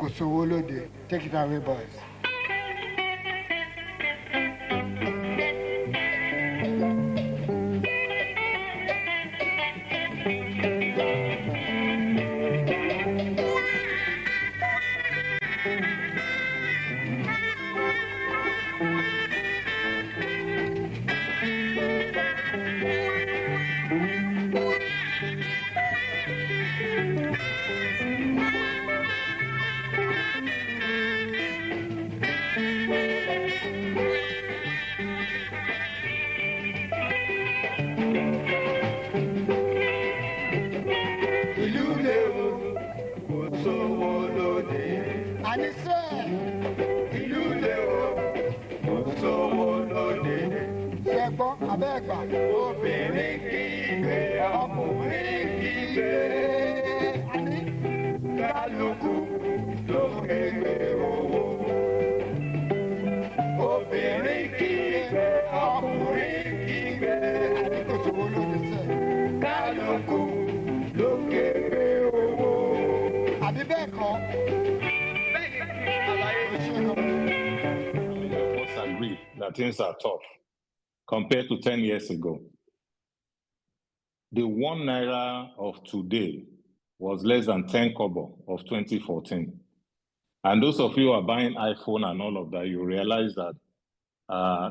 Kosowolode. Take it away, boys. Obìnrin kígbe, ọkùnrin kígbe, kálukú ló kéré owó. Obìnrin kígbe, ọkùnrin kígbe, kálukú ló kéré owó. Àbí bẹ́ẹ̀ kọ́. I must agree that things are tough compared to 10 years ago. The 1 naira of today was less than 10 kobo of 2014. And those of you who are buying iPhone and all of that, you realize that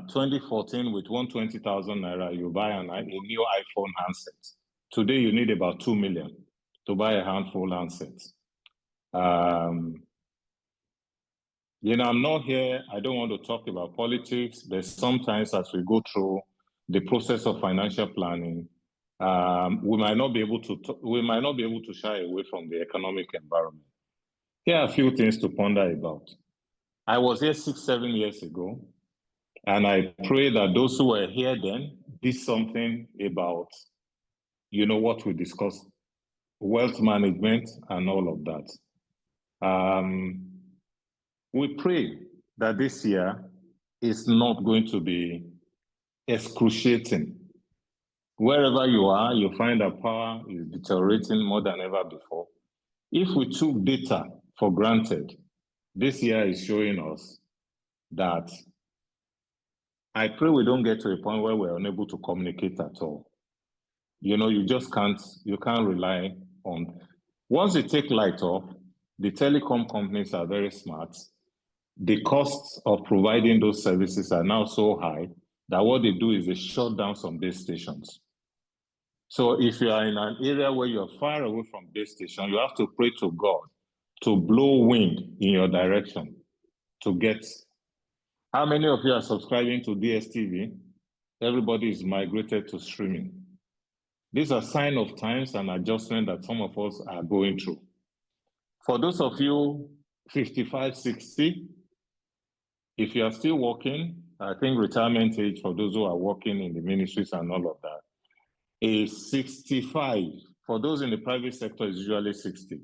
2014 with 120,000 naira, you buy a new iPhone handset. Today, you need about 2 million to buy a handful handset. You know, I'm not here, I don't want to talk about politics, but sometimes as we go through the process of financial planning, we might not be able to shy away from the economic environment. Here are a few things to ponder about. I was here 6-7 years ago, and I pray that those who were here then did something about, you know, what we discussed, wealth management and all of that. We pray that this year is not going to be excruciating. Wherever you are, you find that power is deteriorating more than ever before. If we took data for granted, this year is showing us that I pray we don't get to a point where we're unable to communicate at all. You know, you can't rely on. Once you take light off, the telecom companies are very smart. The costs of providing those services are now so high that what they do is they shut down some base stations. So if you are in an area where you're far away from base station, you have to pray to God to blow wind in your direction to get. How many of you are subscribing to DSTV? Everybody is migrated to streaming. These are signs of times and adjustment that some of us are going through. For those of you 55, 60, if you are still working, I think retirement age for those who are working in the ministries and all of that is 65. For those in the private sector, it's usually 60.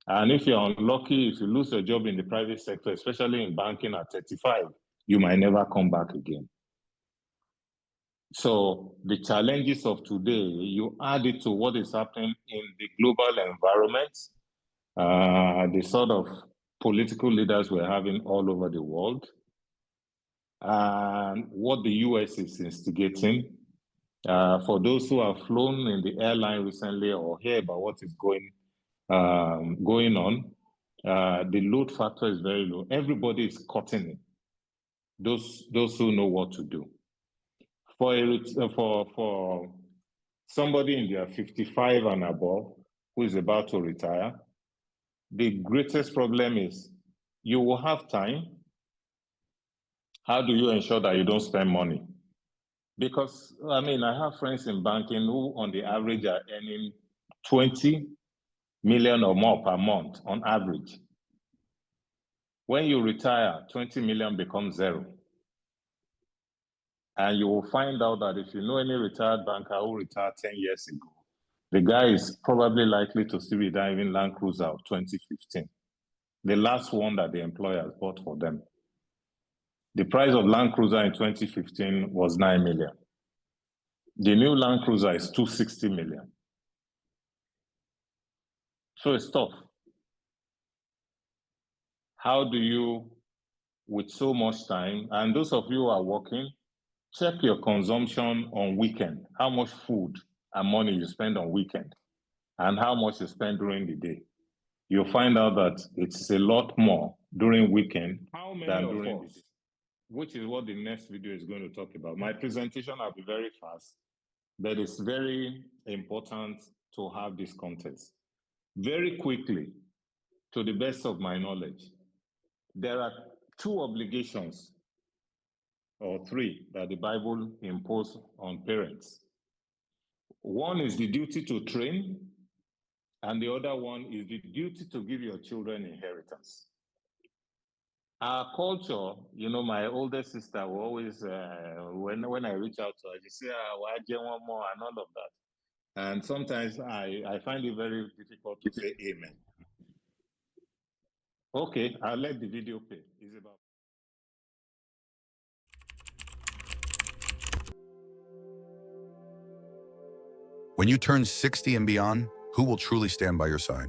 And if you're unlucky, if you lose your job in the private sector, especially in banking at 35, you might never come back again. So the challenges of today, you add it to what is happening in the global environment, the sort of political leaders we're having all over the world, and what the US is instigating. For those who have flown in the airline recently or hear about what is going on, the load factor is very low. Everybody is cutting it. Those who know what to do. For somebody in their 55 and above who is about to retire, the greatest problem is you will have time. How do you ensure that you don't spend money? Because, I mean, I have friends in banking who on the average are earning 20 million or more per month on average. When you retire, 20 million becomes zero. And you will find out that if you know any retired banker who retired 10 years ago, the guy is probably likely to still be driving Land Cruiser of 2015, the last one that the employers bought for them. The price of Land Cruiser in 2015 was 9 million. The new Land Cruiser is 260 million. So it's tough. How do you, with so much time, and those of you who are working, check your consumption on weekend, how much food and money you spend on weekend, and how much you spend during the day. You'll find out that it's a lot more during weekend than during the day, which is what the next video is going to talk about. My presentation will be very fast, but it's very important to have this context. Very quickly, to the best of my knowledge, there are two obligations or three that the Bible imposed on parents. One is the duty to train, and the other one is the duty to give your children inheritance. Our culture, my older sister will always, when I reach out to her, she say, why do you want more and all of that. And sometimes I find it very difficult to say amen. Okay, I'll let the video play. It's about. When you turn 60 and beyond, who will truly stand by your side?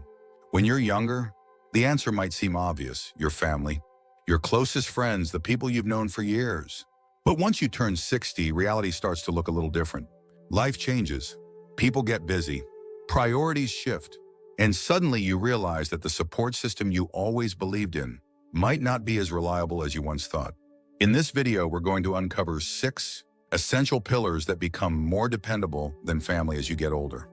When you're younger, the answer might seem obvious: your family, your closest friends, the people you've known for years. But once you turn 60, reality starts to look a little different. Life changes, people get busy, priorities shift, and suddenly you realize that the support system you always believed in might not be as reliable as you once thought. In this video, we're going to uncover 6 essential pillars that become more dependable than family as you get older.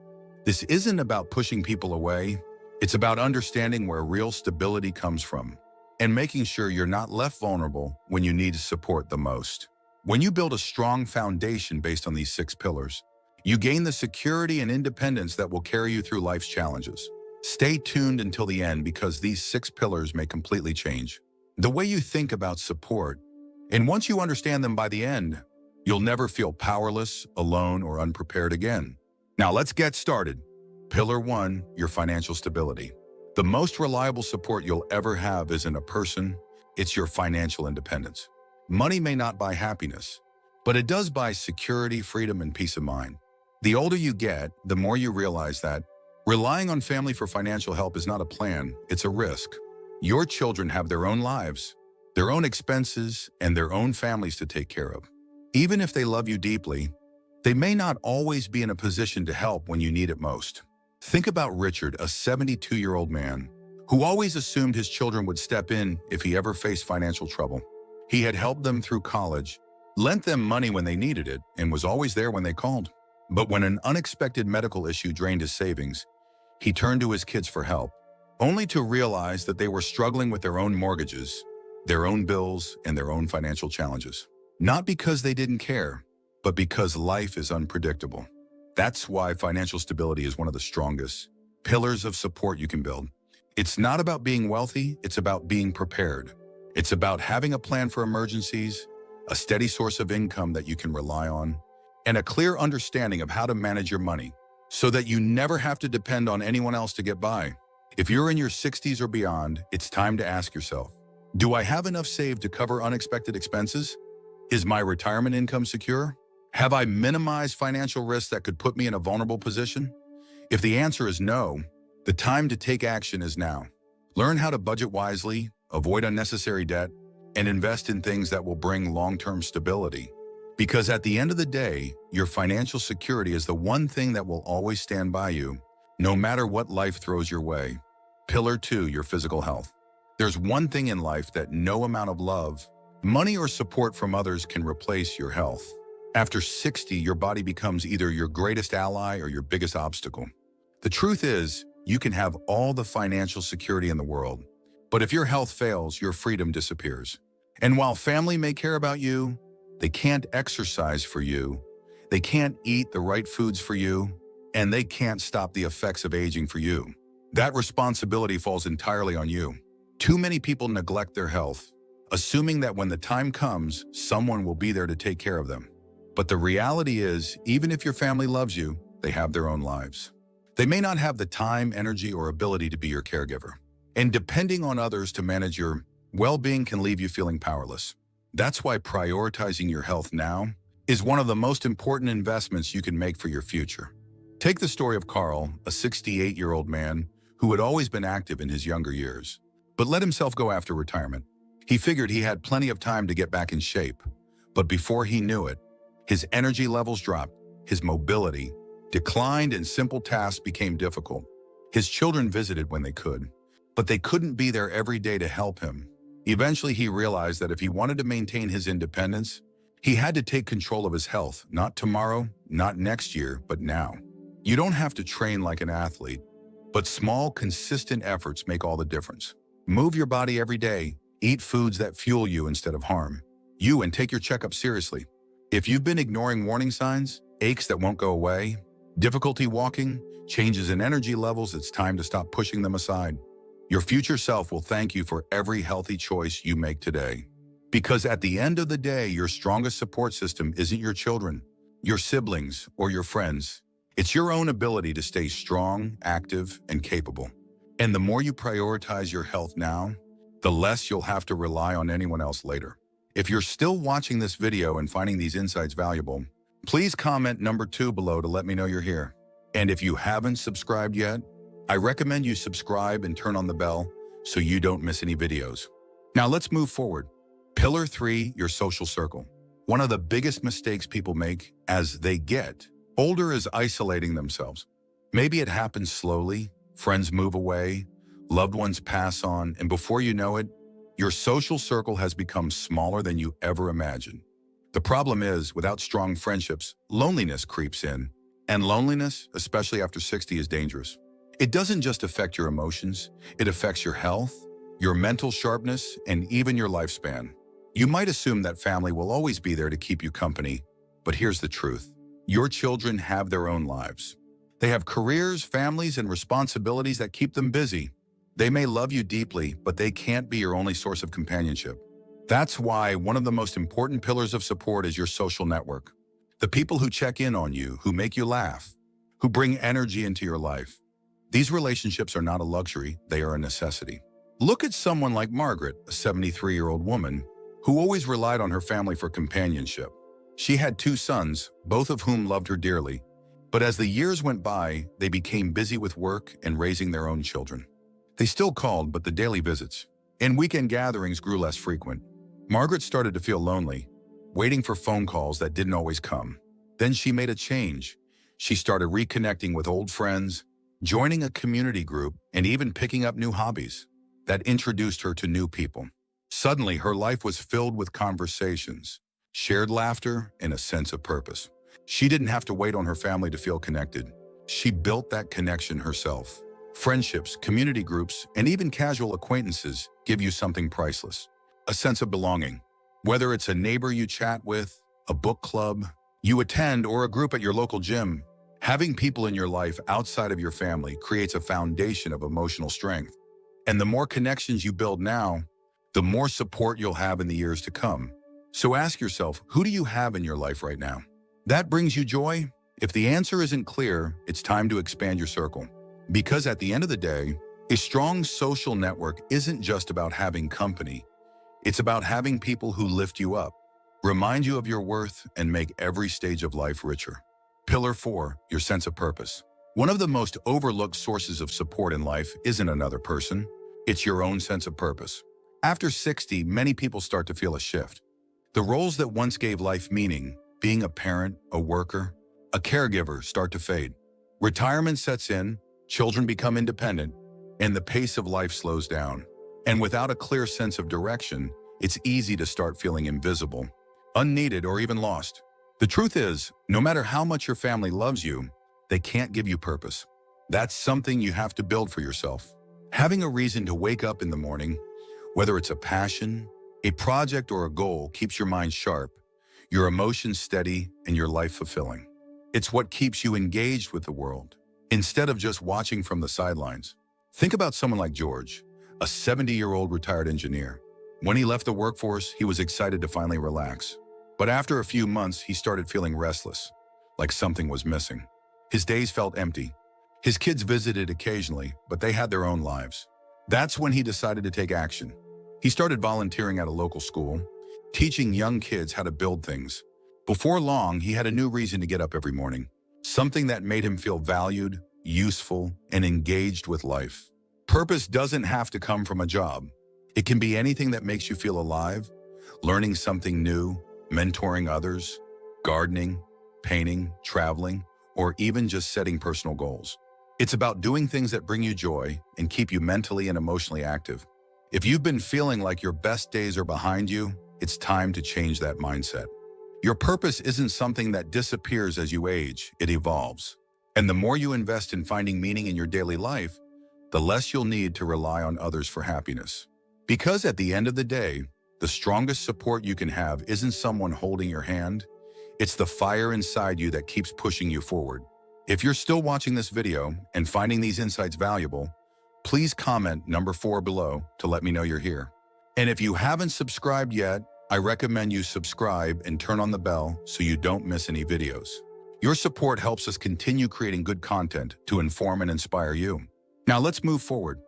This isn't about pushing people away. It's about understanding where real stability comes from and making sure you're not left vulnerable when you need support the most. When you build a strong foundation based on these 6 pillars, you gain the security and independence that will carry you through life's challenges. Stay tuned until the end, because these 6 pillars may completely change the way you think about support. And once you understand them by the end, you'll never feel powerless, alone, or unprepared again. Now let's get started. Pillar 1, your financial stability. The most reliable support you'll ever have isn't a person, it's your financial independence. Money may not buy happiness, but it does buy security, freedom, and peace of mind. The older you get, the more you realize that relying on family for financial help is not a plan, it's a risk. Your children have their own lives, their own expenses, and their own families to take care of. Even if they love you deeply, they may not always be in a position to help when you need it most. Think about Richard, a 72-year-old man who always assumed his children would step in if he ever faced financial trouble. He had helped them through college, lent them money when they needed it, and was always there when they called. But when an unexpected medical issue drained his savings, he turned to his kids for help, only to realize that they were struggling with their own mortgages, their own bills, and their own financial challenges. Not because they didn't care, but because life is unpredictable. That's why financial stability is one of the strongest pillars of support you can build. It's not about being wealthy, it's about being prepared. It's about having a plan for emergencies, a steady source of income that you can rely on, and a clear understanding of how to manage your money so that you never have to depend on anyone else to get by. If you're in your 60s or beyond, it's time to ask yourself, do I have enough saved to cover unexpected expenses? Is my retirement income secure? Have I minimized financial risks that could put me in a vulnerable position? If the answer is no, the time to take action is now. Learn how to budget wisely, avoid unnecessary debt, and invest in things that will bring long-term stability. Because at the end of the day, your financial security is the one thing that will always stand by you, no matter what life throws your way. Pillar 2, your physical health. There's one thing in life that no amount of love, money, or support from others can replace: your health. After 60, your body becomes either your greatest ally or your biggest obstacle. The truth is, you can have all the financial security in the world, but if your health fails, your freedom disappears. And while family may care about you, they can't exercise for you, they can't eat the right foods for you, and they can't stop the effects of aging for you. That responsibility falls entirely on you. Too many people neglect their health, assuming that when the time comes, someone will be there to take care of them. But the reality is, even if your family loves you, they have their own lives. They may not have the time, energy, or ability to be your caregiver. And depending on others to manage your well-being can leave you feeling powerless. That's why prioritizing your health now is one of the most important investments you can make for your future. Take the story of Carl, a 68-year-old man who had always been active in his younger years. but let himself go after retirement. He figured he had plenty of time to get back in shape. But before he knew it, his energy levels dropped, his mobility declined, and simple tasks became difficult. His children visited when they could, but they couldn't be there every day to help him. Eventually, he realized that if he wanted to maintain his independence, he had to take control of his health, not tomorrow, not next year, but now. You don't have to train like an athlete, but small, consistent efforts make all the difference. Move your body every day, eat foods that fuel you instead of harm you, and take your checkup seriously. If you've been ignoring warning signs, aches that won't go away, difficulty walking, changes in energy levels, it's time to stop pushing them aside. Your future self will thank you for every healthy choice you make today. Because at the end of the day, your strongest support system isn't your children, your siblings, or your friends. It's your own ability to stay strong, active, and capable. And the more you prioritize your health now, the less you'll have to rely on anyone else later. If you're still watching this video and finding these insights valuable, please comment number 2 below to let me know you're here. And if you haven't subscribed yet, I recommend you subscribe and turn on the bell so you don't miss any videos. Now let's move forward. Pillar 3, your social circle. One of the biggest mistakes people make as they get older is isolating themselves. Maybe it happens slowly, friends move away, loved ones pass on, and before you know it, your social circle has become smaller than you ever imagined. The problem is, without strong friendships, loneliness creeps in. And loneliness, especially after 60, is dangerous. It doesn't just affect your emotions, it affects your health, your mental sharpness, and even your lifespan. You might assume that family will always be there to keep you company, but here's the truth. Your children have their own lives. They have careers, families, and responsibilities that keep them busy. They may love you deeply, but they can't be your only source of companionship. That's why one of the most important pillars of support is your social network. The people who check in on you, who make you laugh, who bring energy into your life. These relationships are not a luxury, they are a necessity. Look at someone like Margaret, a 73-year-old woman, who always relied on her family for companionship. She had 2 sons, both of whom loved her dearly. But as the years went by, they became busy with work and raising their own children. They still called, but the daily visits and weekend gatherings grew less frequent. Margaret started to feel lonely, waiting for phone calls that didn't always come. Then she made a change. She started reconnecting with old friends, joining a community group, and even picking up new hobbies that introduced her to new people. Suddenly, her life was filled with conversations, shared laughter, and a sense of purpose. She didn't have to wait on her family to feel connected. She built that connection herself. Friendships, community groups, and even casual acquaintances give you something priceless. A sense of belonging. Whether it's a neighbor you chat with, a book club you attend, or a group at your local gym, having people in your life outside of your family creates a foundation of emotional strength. And the more connections you build now, the more support you'll have in the years to come. So ask yourself, who do you have in your life right now? That brings you joy? If the answer isn't clear, it's time to expand your circle. Because at the end of the day, a strong social network isn't just about having company. It's about having people who lift you up, remind you of your worth, and make every stage of life richer. Pillar 4, your sense of purpose. One of the most overlooked sources of support in life isn't another person. It's your own sense of purpose. After 60, many people start to feel a shift. The roles that once gave life meaning, being a parent, a worker, a caregiver, start to fade. Retirement sets in, children become independent, and the pace of life slows down. And without a clear sense of direction, it's easy to start feeling invisible, unneeded, or even lost. The truth is, no matter how much your family loves you, they can't give you purpose. That's something you have to build for yourself. Having a reason to wake up in the morning, whether it's a passion, a project, or a goal, keeps your mind sharp, your emotions steady, and your life fulfilling. It's what keeps you engaged with the world, instead of just watching from the sidelines. Think about someone like George, a 70-year-old retired engineer. When he left the workforce, he was excited to finally relax. But after a few months, he started feeling restless, like something was missing. His days felt empty. His kids visited occasionally, but they had their own lives. That's when he decided to take action. He started volunteering at a local school, teaching young kids how to build things. Before long, he had a new reason to get up every morning, something that made him feel valued, useful, and engaged with life. Purpose doesn't have to come from a job. It can be anything that makes you feel alive, learning something new, mentoring others, gardening, painting, traveling, or even just setting personal goals. It's about doing things that bring you joy and keep you mentally and emotionally active. If you've been feeling like your best days are behind you, it's time to change that mindset. Your purpose isn't something that disappears as you age, it evolves. And the more you invest in finding meaning in your daily life, the less you'll need to rely on others for happiness. Because at the end of the day, the strongest support you can have isn't someone holding your hand, it's the fire inside you that keeps pushing you forward. If you're still watching this video and finding these insights valuable, please comment number 4 below to let me know you're here. And if you haven't subscribed yet, I recommend you subscribe and turn on the bell so you don't miss any videos. Your support helps us continue creating good content to inform and inspire you. Now let's move forward.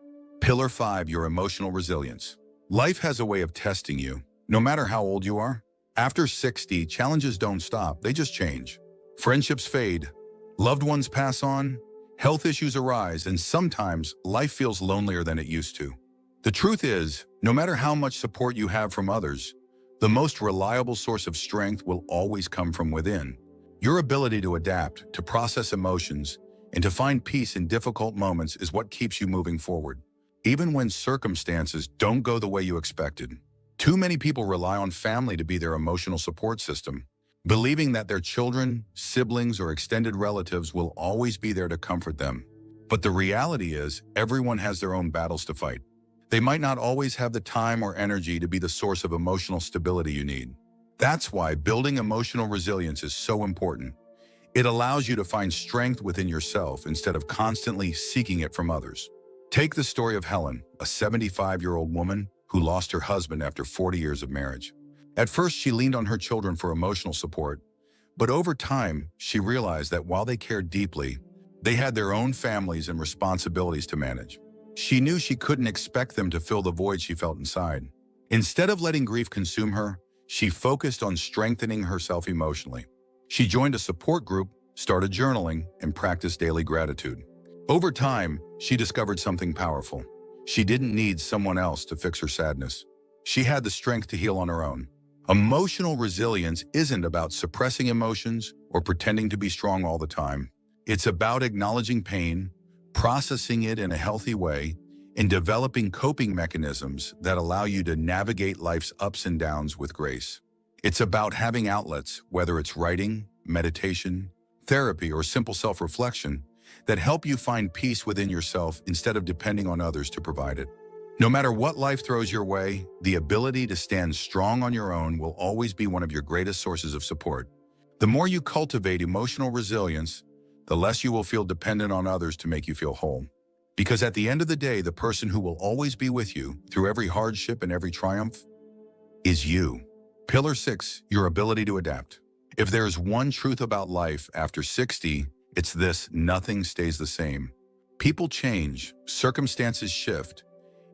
Pillar 5, your emotional resilience. Life has a way of testing you, no matter how old you are. After 60, challenges don't stop, they just change. Friendships fade, loved ones pass on, health issues arise, and sometimes life feels lonelier than it used to. The truth is, no matter how much support you have from others, the most reliable source of strength will always come from within. Your ability to adapt, to process emotions, and to find peace in difficult moments is what keeps you moving forward, even when circumstances don't go the way you expected. Too many people rely on family to be their emotional support system, believing that their children, siblings, or extended relatives will always be there to comfort them. But the reality is, everyone has their own battles to fight. They might not always have the time or energy to be the source of emotional stability you need. That's why building emotional resilience is so important. It allows you to find strength within yourself instead of constantly seeking it from others. Take the story of Helen, a 75-year-old woman who lost her husband after 40 years of marriage. At first, she leaned on her children for emotional support, but over time, she realized that while they cared deeply, they had their own families and responsibilities to manage. She knew she couldn't expect them to fill the void she felt inside. Instead of letting grief consume her, she focused on strengthening herself emotionally. She joined a support group, started journaling, and practiced daily gratitude. Over time, she discovered something powerful. She didn't need someone else to fix her sadness. She had the strength to heal on her own. Emotional resilience isn't about suppressing emotions or pretending to be strong all the time. It's about acknowledging pain, processing it in a healthy way, and developing coping mechanisms that allow you to navigate life's ups and downs with grace. It's about having outlets, whether it's writing, meditation, therapy, or simple self-reflection, that help you find peace within yourself instead of depending on others to provide it. No matter what life throws your way, the ability to stand strong on your own will always be one of your greatest sources of support. The more you cultivate emotional resilience, the less you will feel dependent on others to make you feel whole. Because at the end of the day, the person who will always be with you through every hardship and every triumph is you. Pillar 6, your ability to adapt. If there's one truth about life after 60, it's this: nothing stays the same. People change, circumstances shift,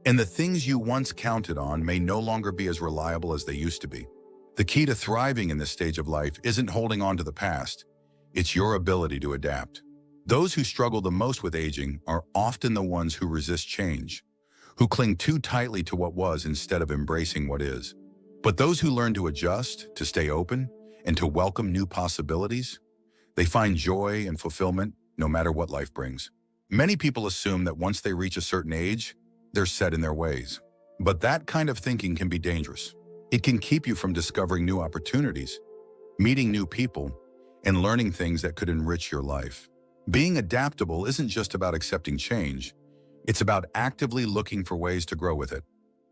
and the things you once counted on may no longer be as reliable as they used to be. The key to thriving in this stage of life isn't holding on to the past, it's your ability to adapt. Those who struggle the most with aging are often the ones who resist change, who cling too tightly to what was instead of embracing what is. But those who learn to adjust, to stay open, and to welcome new possibilities, they find joy and fulfillment no matter what life brings. Many people assume that once they reach a certain age, they're set in their ways. But that kind of thinking can be dangerous. It can keep you from discovering new opportunities, meeting new people, and learning things that could enrich your life. Being adaptable isn't just about accepting change. It's about actively looking for ways to grow with it.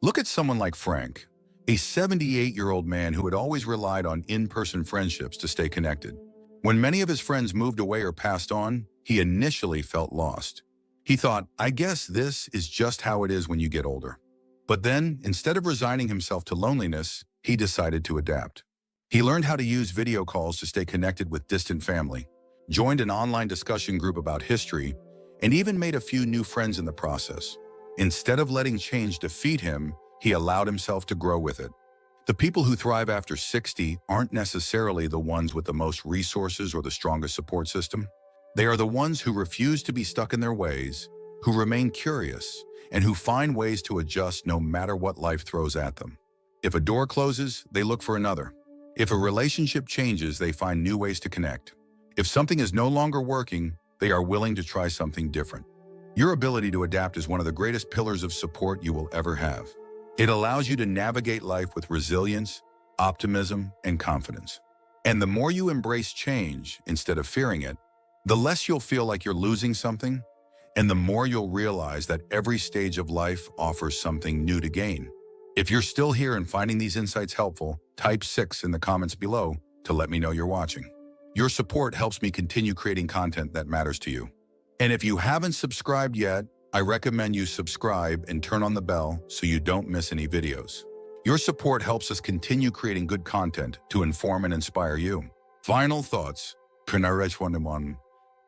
Look at someone like Frank, a 78-year-old man who had always relied on in-person friendships to stay connected. When many of his friends moved away or passed on, he initially felt lost. He thought, I guess this is just how it is when you get older. But then, instead of resigning himself to loneliness, he decided to adapt. He learned how to use video calls to stay connected with distant family, joined an online discussion group about history, and even made a few new friends in the process. Instead of letting change defeat him, he allowed himself to grow with it. The people who thrive after 60 aren't necessarily the ones with the most resources or the strongest support system. They are the ones who refuse to be stuck in their ways, who remain curious, and who find ways to adjust no matter what life throws at them. If a door closes, they look for another. If a relationship changes, they find new ways to connect. If something is no longer working, they are willing to try something different. Your ability to adapt is one of the greatest pillars of support you will ever have. It allows you to navigate life with resilience, optimism, and confidence. And the more you embrace change instead of fearing it, the less you'll feel like you're losing something, and the more you'll realize that every stage of life offers something new to gain. If you're still here and finding these insights helpful, type 6 in the comments below to let me know you're watching. Your support helps me continue creating content that matters to you. And if you haven't subscribed yet, I recommend you subscribe and turn on the bell so you don't miss any videos. Your support helps us continue creating good content to inform and inspire you. Final thoughts.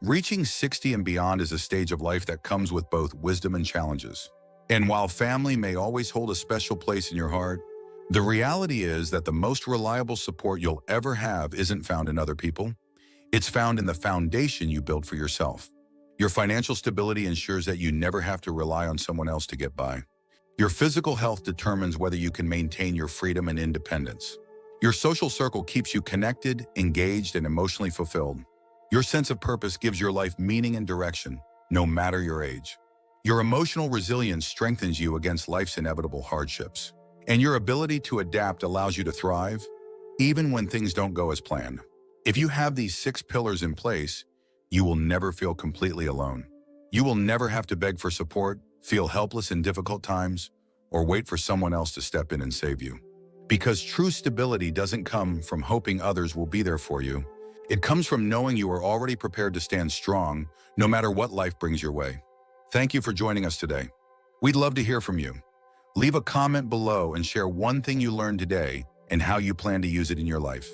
Reaching 60 and beyond is a stage of life that comes with both wisdom and challenges. And while family may always hold a special place in your heart, the reality is that the most reliable support you'll ever have isn't found in other people. It's found in the foundation you build for yourself. Your financial stability ensures that you never have to rely on someone else to get by. Your physical health determines whether you can maintain your freedom and independence. Your social circle keeps you connected, engaged, and emotionally fulfilled. Your sense of purpose gives your life meaning and direction, no matter your age. Your emotional resilience strengthens you against life's inevitable hardships. And your ability to adapt allows you to thrive, even when things don't go as planned. If you have these 6 pillars in place, you will never feel completely alone. You will never have to beg for support, feel helpless in difficult times, or wait for someone else to step in and save you. Because true stability doesn't come from hoping others will be there for you. It comes from knowing you are already prepared to stand strong, no matter what life brings your way. Thank you for joining us today. We'd love to hear from you. Leave a comment below and share one thing you learned today and how you plan to use it in your life.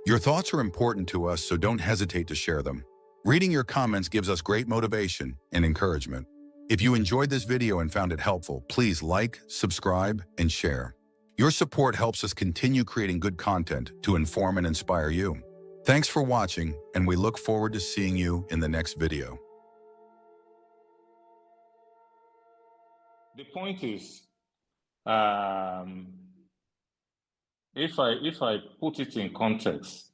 Your thoughts are important to us, so don't hesitate to share them. Reading your comments gives us great motivation and encouragement. If you enjoyed this video and found it helpful, please like, subscribe, and share. Your support helps us continue creating good content to inform and inspire you. Thanks for watching, and we look forward to seeing you in the next video. The point is, if I put it in context,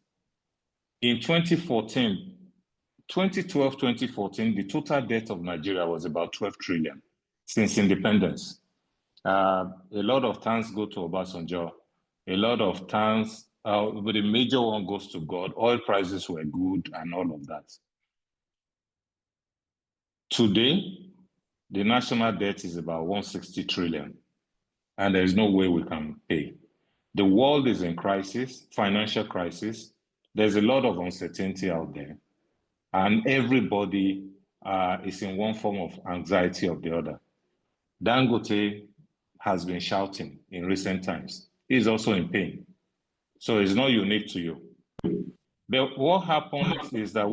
in 2012, 2014, the total debt of Nigeria was about 12 trillion since independence. A lot of thanks go to Obasanjo. A lot of thanks, but the major one goes to God. Oil prices were good and all of that. Today, the national debt is about 160 trillion, and there is no way we can pay. The world is in crisis, financial crisis. There's a lot of uncertainty out there, and everybody is in one form of anxiety or the other. Dangote has been shouting in recent times. He's also in pain. So it's not unique to you. But what happens is that,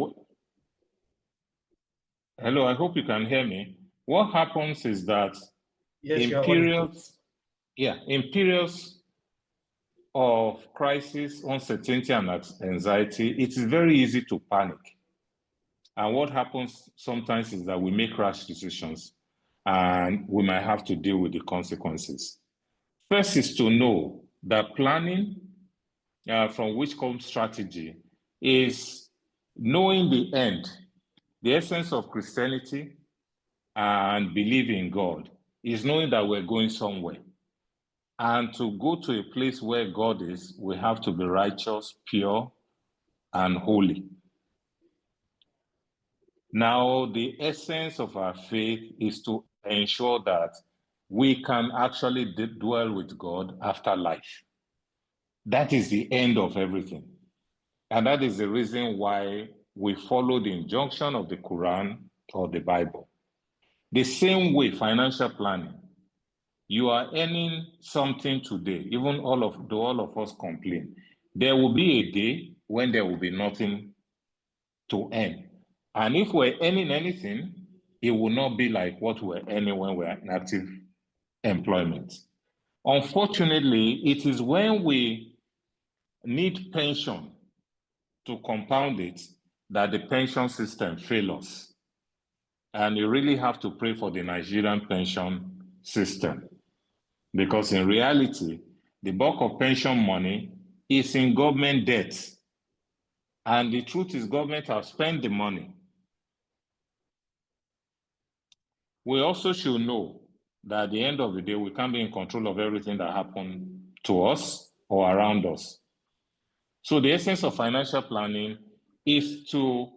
hello, I hope you can hear me. What happens is that in periods of crisis, uncertainty, and anxiety, it is very easy to panic. And what happens sometimes is that we make rash decisions and we might have to deal with the consequences. First is to know that planning, from which comes strategy, is knowing the end. The essence of Christianity and believing in God is knowing that we're going somewhere. And to go to a place where God is, we have to be righteous, pure, and holy. Now, the essence of our faith is to ensure that we can actually dwell with God after life. That is the end of everything. And that is the reason why we follow the injunction of the Quran or the Bible. The same way, financial planning. You are earning something today, even all of us complain. There will be a day when there will be nothing to earn. And if we're earning anything, it will not be like what we're earning when we're in active employment. Unfortunately, it is when we need pension to compound it that the pension system fails us. And you really have to pray for the Nigerian pension system. Because in reality, the bulk of pension money is in government debt. And the truth is, government have spent the money. We also should know that at the end of the day, we can't be in control of everything that happened to us or around us. So the essence of financial planning is to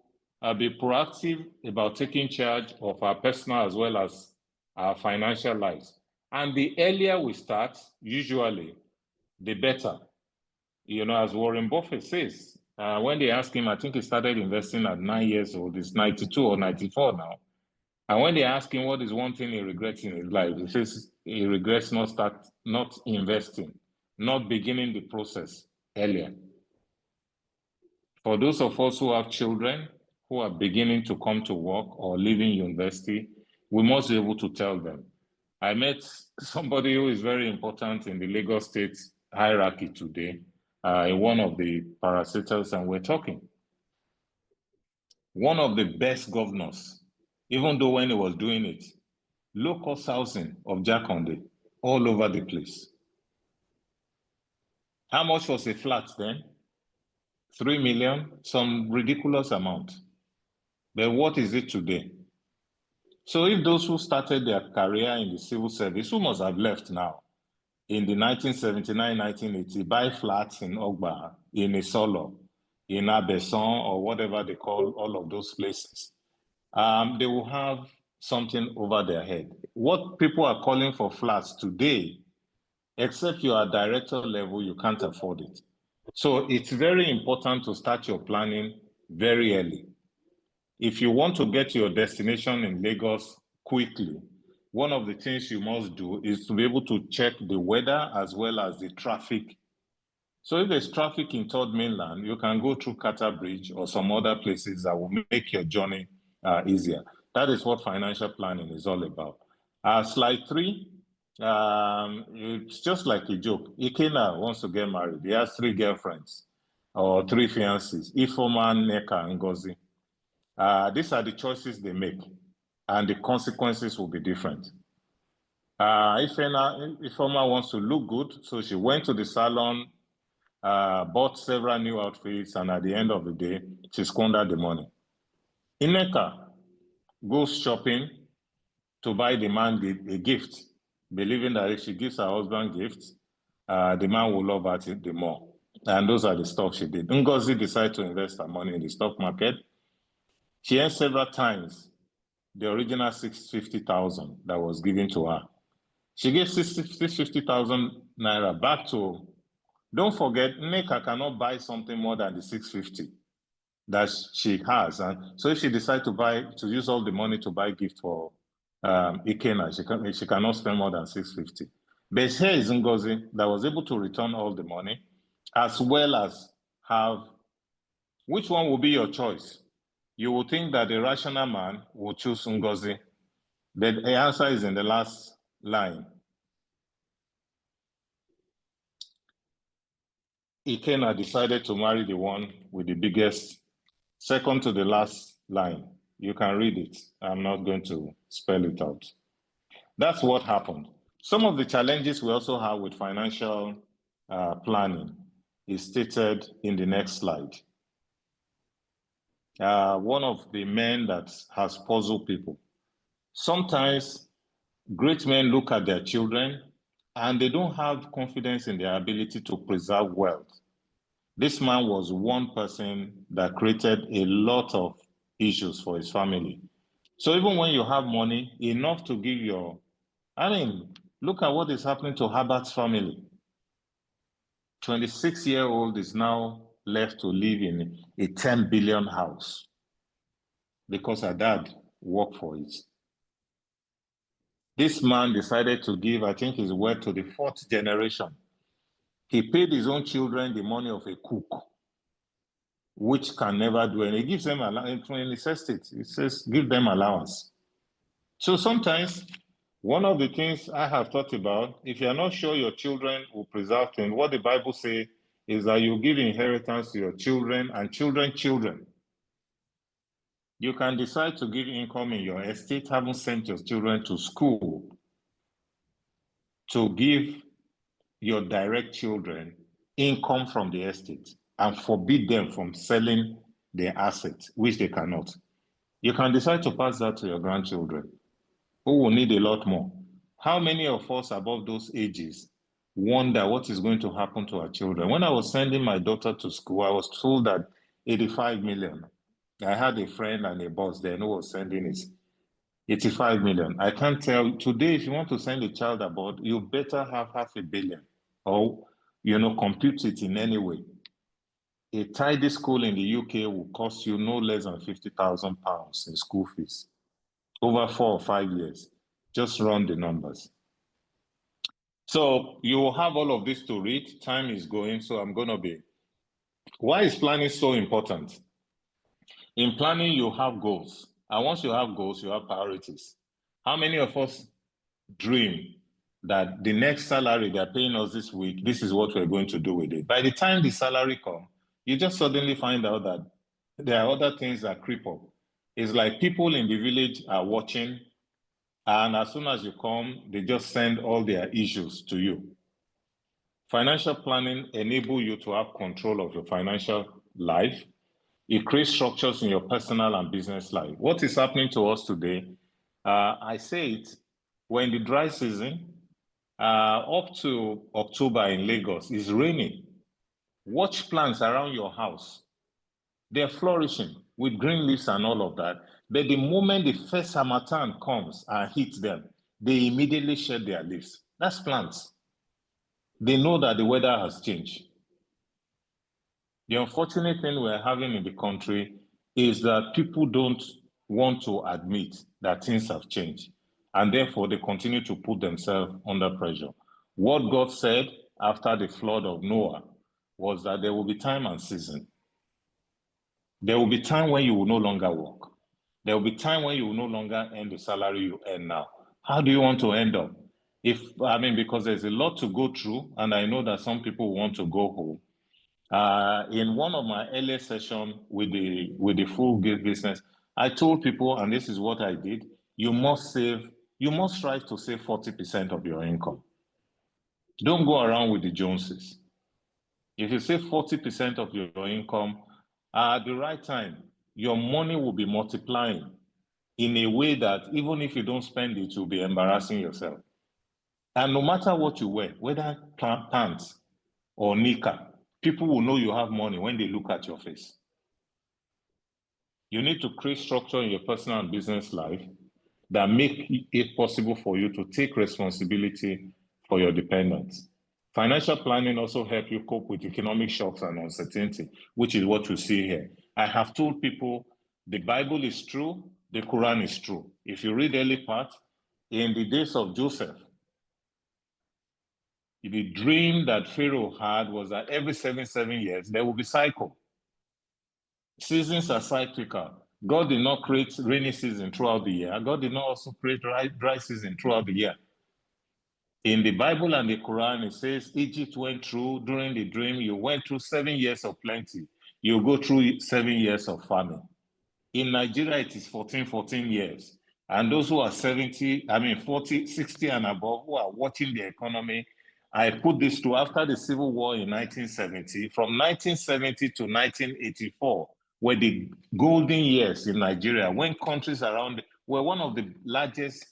be proactive about taking charge of our personal as well as our financial lives. And the earlier we start, usually, the better. You know, as Warren Buffett says, when they ask him, I think he started investing at 9 years old, he's 92 or 94 now. And when they ask him what is one thing he regrets in his life, he says he regrets not investing, not beginning the process earlier. For those of us who have children who are beginning to come to work or leaving university, we must be able to tell them. I met somebody who is very important in the Lagos State hierarchy today, in one of the parastatals, and we're talking. One of the best governors, even though when he was doing it, low-cost housing of Jakonde all over the place. How much was a flat then? 3 million, some ridiculous amount. But what is it today? So if those who started their career in the civil service, who must have left now, in the 1979, 1980, buy flats in Ogba, in Isolo, in Abeson, or whatever they call all of those places, they will have something over their head. What people are calling for flats today, except you are director level, you can't afford it. So it's very important to start your planning very early. If you want to get to your destination in Lagos quickly, one of the things you must do is to be able to check the weather as well as the traffic. So if there's traffic in Third Mainland, you can go through Carter Bridge or some other places that will make your journey easier. That is what financial planning is all about. Slide 3, it's just like a joke. Ikeja wants to get married. He has 3 girlfriends or 3 fiancés, Ifoma, Nneka, and Ngozi. These are the choices they make, and the consequences will be different. Ifoma wants to look good, so she went to the salon, bought several new outfits, and at the end of the day, she squandered the money. Nneka goes shopping to buy the man a gift, believing that if she gives her husband gifts, the man will love her the more. And those are the stuff she did. Ngozi decided to invest her money in the stock market. She earned several times the original 650,000 that was given to her. She gave 650,000 naira back to, don't forget, Nneka cannot buy something more than the 650 that she has. And so if she decides to use all the money to buy gift for Ikeja, she cannot spend more than 650. But here is Ngozi that was able to return all the money, as well as have, which one will be your choice? You would think that a rational man would choose Ngozi. The answer is in the last line. Ikeja decided to marry the one with the biggest, second to the last line. You can read it. I'm not going to spell it out. That's what happened. Some of the challenges we also have with financial planning is stated in the next slide. One of the men that has puzzled people. Sometimes great men look at their children and they don't have confidence in their ability to preserve wealth. This man was one person that created a lot of issues for his family. So even when you have money, enough to give look at what is happening to Herbert's family. 26-year-old is now left to live in a 10 billion house because her dad worked for it. This man decided to give, I think, his wealth to the 4th generation. He paid his own children the money of a cook, which can never do anything. He gives them allowance. When he says it, he says, give them allowance. So sometimes, one of the things I have thought about, if you're not sure your children will preserve things, what the Bible says is that you give inheritance to your children and children's children. You can decide to give income in your estate, having sent your children to school. to give your direct children income from the estate and forbid them from selling their assets, which they cannot. You can decide to pass that to your grandchildren, who will need a lot more. How many of us above those ages wonder what is going to happen to our children? When I was sending my daughter to school, I was told that 85 million. I had a friend and a boss then who was sending his 85 million. I can't tell today, if you want to send a child abroad, you better have $500 million or, compute it in any way. A tidy school in the UK will cost you no less than £50,000 in school fees over 4 or 5 years. Just run the numbers. So you will have all of this to read. Time is going, so I'm going to be. Why is planning so important? In planning, you have goals. And once you have goals, you have priorities. How many of us dream that the next salary they're paying us this week, this is what we're going to do with it? By the time the salary comes, you just suddenly find out that there are other things that creep up. It's like people in the village are watching, and as soon as you come, they just send all their issues to you. Financial planning enables you to have control of your financial life. It creates structures in your personal and business life. What is happening to us today? I say it, we're in the dry season. Up to October in Lagos, it's raining. Watch plants around your house. They're flourishing with green leaves and all of that. But the moment the first harmattan comes and hits them, they immediately shed their leaves. That's plants. They know that the weather has changed. The unfortunate thing we're having in the country is that people don't want to admit that things have changed, and therefore they continue to put themselves under pressure. What God said after the flood of Noah was that there will be time and season. There will be time when you will no longer work. There will be time when you will no longer earn the salary you earn now. How do you want to end up? Because there's a lot to go through, and I know that some people want to go home. In one of my earlier sessions with the full gift business, I told people, and this is what I did, you must strive to save 40% of your income. Don't go around with the Joneses. If you save 40% of your income, at the right time, your money will be multiplying in a way that even if you don't spend it, you'll be embarrassing yourself. And no matter what you wear, whether pants or knicker, people will know you have money when they look at your face. You need to create structure in your personal and business life that make it possible for you to take responsibility for your dependents. Financial planning also helps you cope with economic shocks and uncertainty, which is what you see here. I have told people the Bible is true, the Quran is true. If you read early part, in the days of Joseph, the dream that Pharaoh had was that every 7 years, there will be cycle. Seasons are cyclical. God did not create rainy season throughout the year. God did not also create dry season throughout the year. In the Bible and the Quran, it says Egypt went through, during the dream, you went through 7 years of plenty. You go through 7 years of famine. In Nigeria, it is 14 years. And those who are 40, 60 and above, who are watching the economy, I put this to after the Civil War in 1970, from 1970 to 1984, were the golden years in Nigeria, when countries around were one of the largest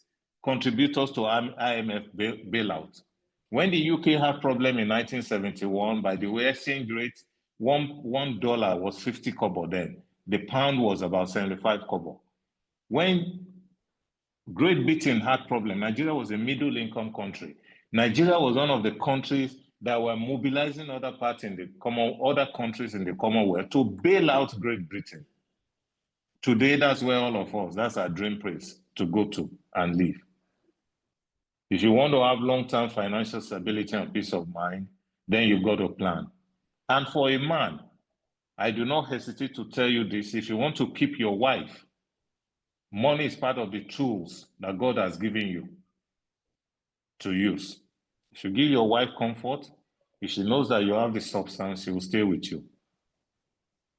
contributors to IMF bailout. When the UK had problem in 1971, by the way, exchange rate, $1 was 50 kobo then. The pound was about 75 kobo. When Great Britain had problem, Nigeria was a middle income country. Nigeria was one of the countries that were mobilizing other countries in the Commonwealth to bail out Great Britain. Today, that's where all of us, that's our dream place to go to and live. If you want to have long-term financial stability and peace of mind, then you've got to plan. And for a man, I do not hesitate to tell you this, if you want to keep your wife, money is part of the tools that God has given you to use. If you give your wife comfort, if she knows that you have the substance, she will stay with you.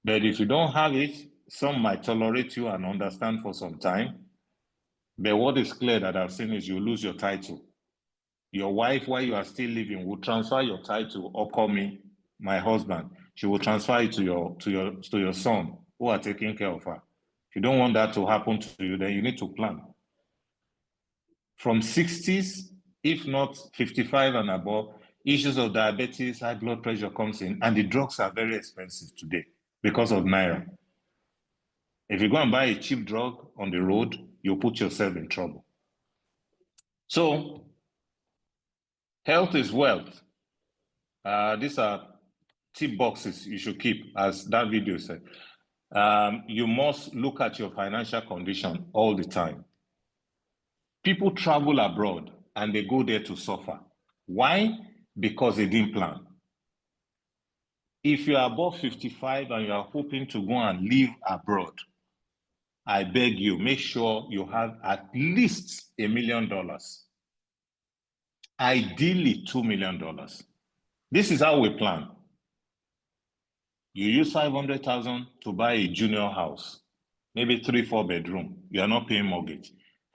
But if you don't have it, some might tolerate you and understand for some time. But what is clear that I've seen is you lose your title. Your wife, while you are still living, will transfer your title, or call me, my husband. She will transfer it to your son, who are taking care of her. If you don't want that to happen to you, then you need to plan. From 60s, if not 55 and above, issues of diabetes, high blood pressure comes in, and the drugs are very expensive today because of Naira. If you go and buy a cheap drug on the road, you'll put yourself in trouble. So, health is wealth. These are tip boxes you should keep, as that video said. You must look at your financial condition all the time. People travel abroad and they go there to suffer. Why? Because they didn't plan. If you are above 55 and you are hoping to go and live abroad, I beg you, make sure you have at least $1 million. Ideally, $2 million. This is how we plan. You use 500,000 to buy a junior house, maybe 3-4 bedroom. You are not paying mortgage.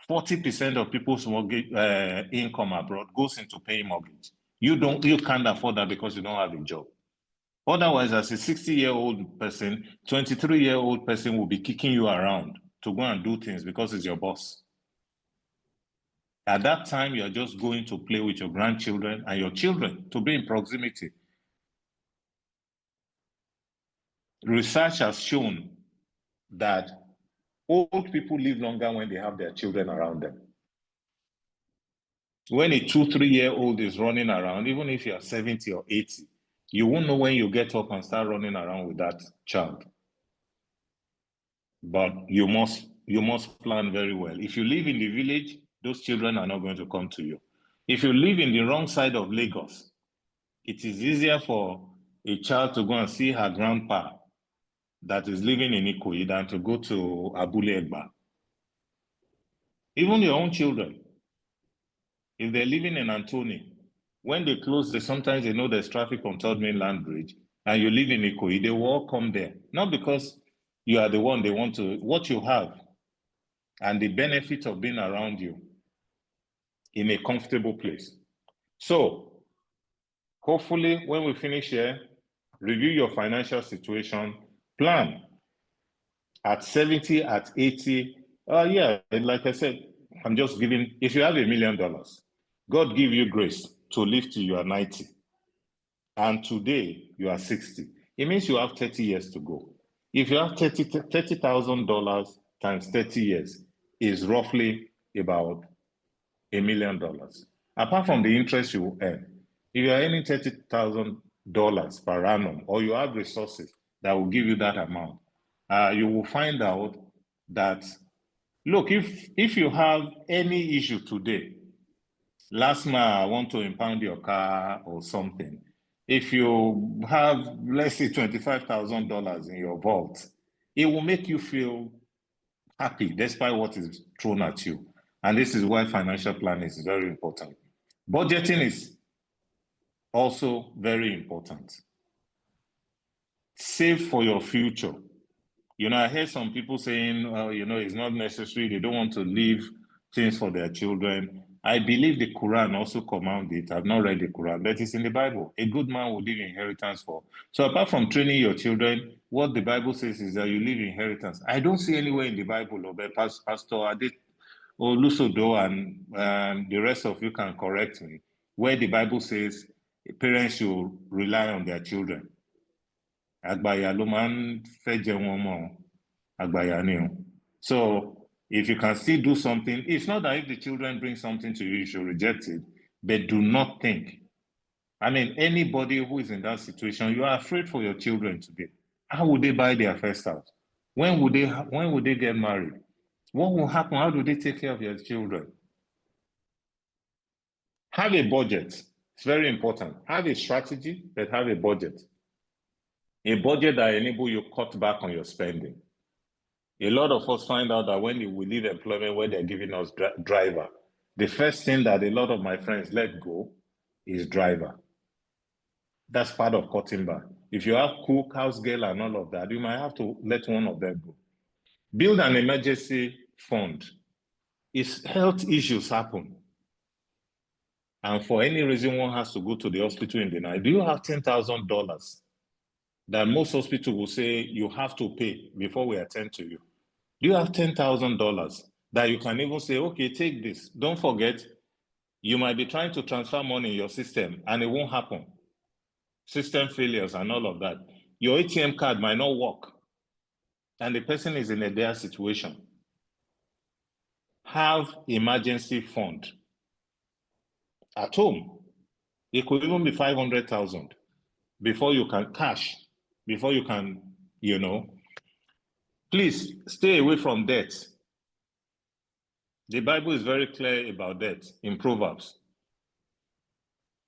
40% of people's mortgage income abroad goes into paying mortgage. You can't afford that because you don't have a job. Otherwise, as a 60-year-old person, 23-year-old person will be kicking you around to go and do things because it's your boss. At that time, you're just going to play with your grandchildren and your children to be in proximity. Research has shown that old people live longer when they have their children around them. When a 2-3-year-old is running around, even if you're 70 or 80, you won't know when you get up and start running around with that child. But you must plan very well. If you live in the village, those children are not going to come to you. If you live in the wrong side of Lagos, it is easier for a child to go and see her grandpa that is living in Ikoyi than to go to Abule Egba. Even your own children, if they're living in Antoni, when they close, sometimes they know there's traffic on Third Mainland Bridge, and you live in Ikoyi, they will all come there. Not because you are the one they want to, what you have, and the benefit of being around you in a comfortable place. So, hopefully, when we finish here, review your financial situation, plan. At 70, at 80, yeah, like I said, I'm just giving, if you have $1 million, God give you grace to live till you are 90. And today, you are 60. It means you have 30 years to go. If you have $30,000 times 30 years, is roughly about $1 million. Apart from the interest you will earn, if you are earning $30,000 per annum, or you have resources that will give you that amount, you will find out that, look, if you have any issue today, last month I want to impound your car or something, if you have, let's say, $25,000 in your vault, it will make you feel happy despite what is thrown at you. And this is why financial planning is very important. Budgeting is also very important. Save for your future. You know, I hear some people saying, well, you know, it's not necessary. They don't want to leave things for their children. I believe the Quran also commands it. I've not read the Quran, but it's in the Bible. A good man will leave inheritance for. So apart from training your children, what the Bible says is that you leave inheritance. I don't see anywhere in the Bible, or Pastor Adit or Lusodo and the rest of you can correct me, where the Bible says parents should rely on their children. Àgbàyà ló máa ń fẹ́ jẹ wọn mọ́, àgbàyà ni o. So if you can still do something, it's not that if the children bring something to you, you should reject it, but do not think. I mean, anybody who is in that situation, you are afraid for your children today. How would they buy their first house? When would they get married? What will happen? How do they take care of their children? Have a budget. It's very important. Have a strategy, but have a budget. A budget that enables you to cut back on your spending. A lot of us find out that when we leave employment where they're giving us driver, the first thing that a lot of my friends let go is driver. That's part of cutting back. If you have cook, house girl, and all of that, you might have to let one of them go. Build an emergency fund. If health issues happen, and for any reason one has to go to the hospital in the night, do you have $10,000 that most hospitals will say you have to pay before we attend to you? Do you have $10,000 that you can even say, okay, take this? Don't forget, you might be trying to transfer money in your system and it won't happen. System failures and all of that. Your ATM card might not work and the person is in a dire situation. Have emergency fund at home. It could even be 500,000 before you can cash, before you can, please stay away from debt. The Bible is very clear about debt in Proverbs.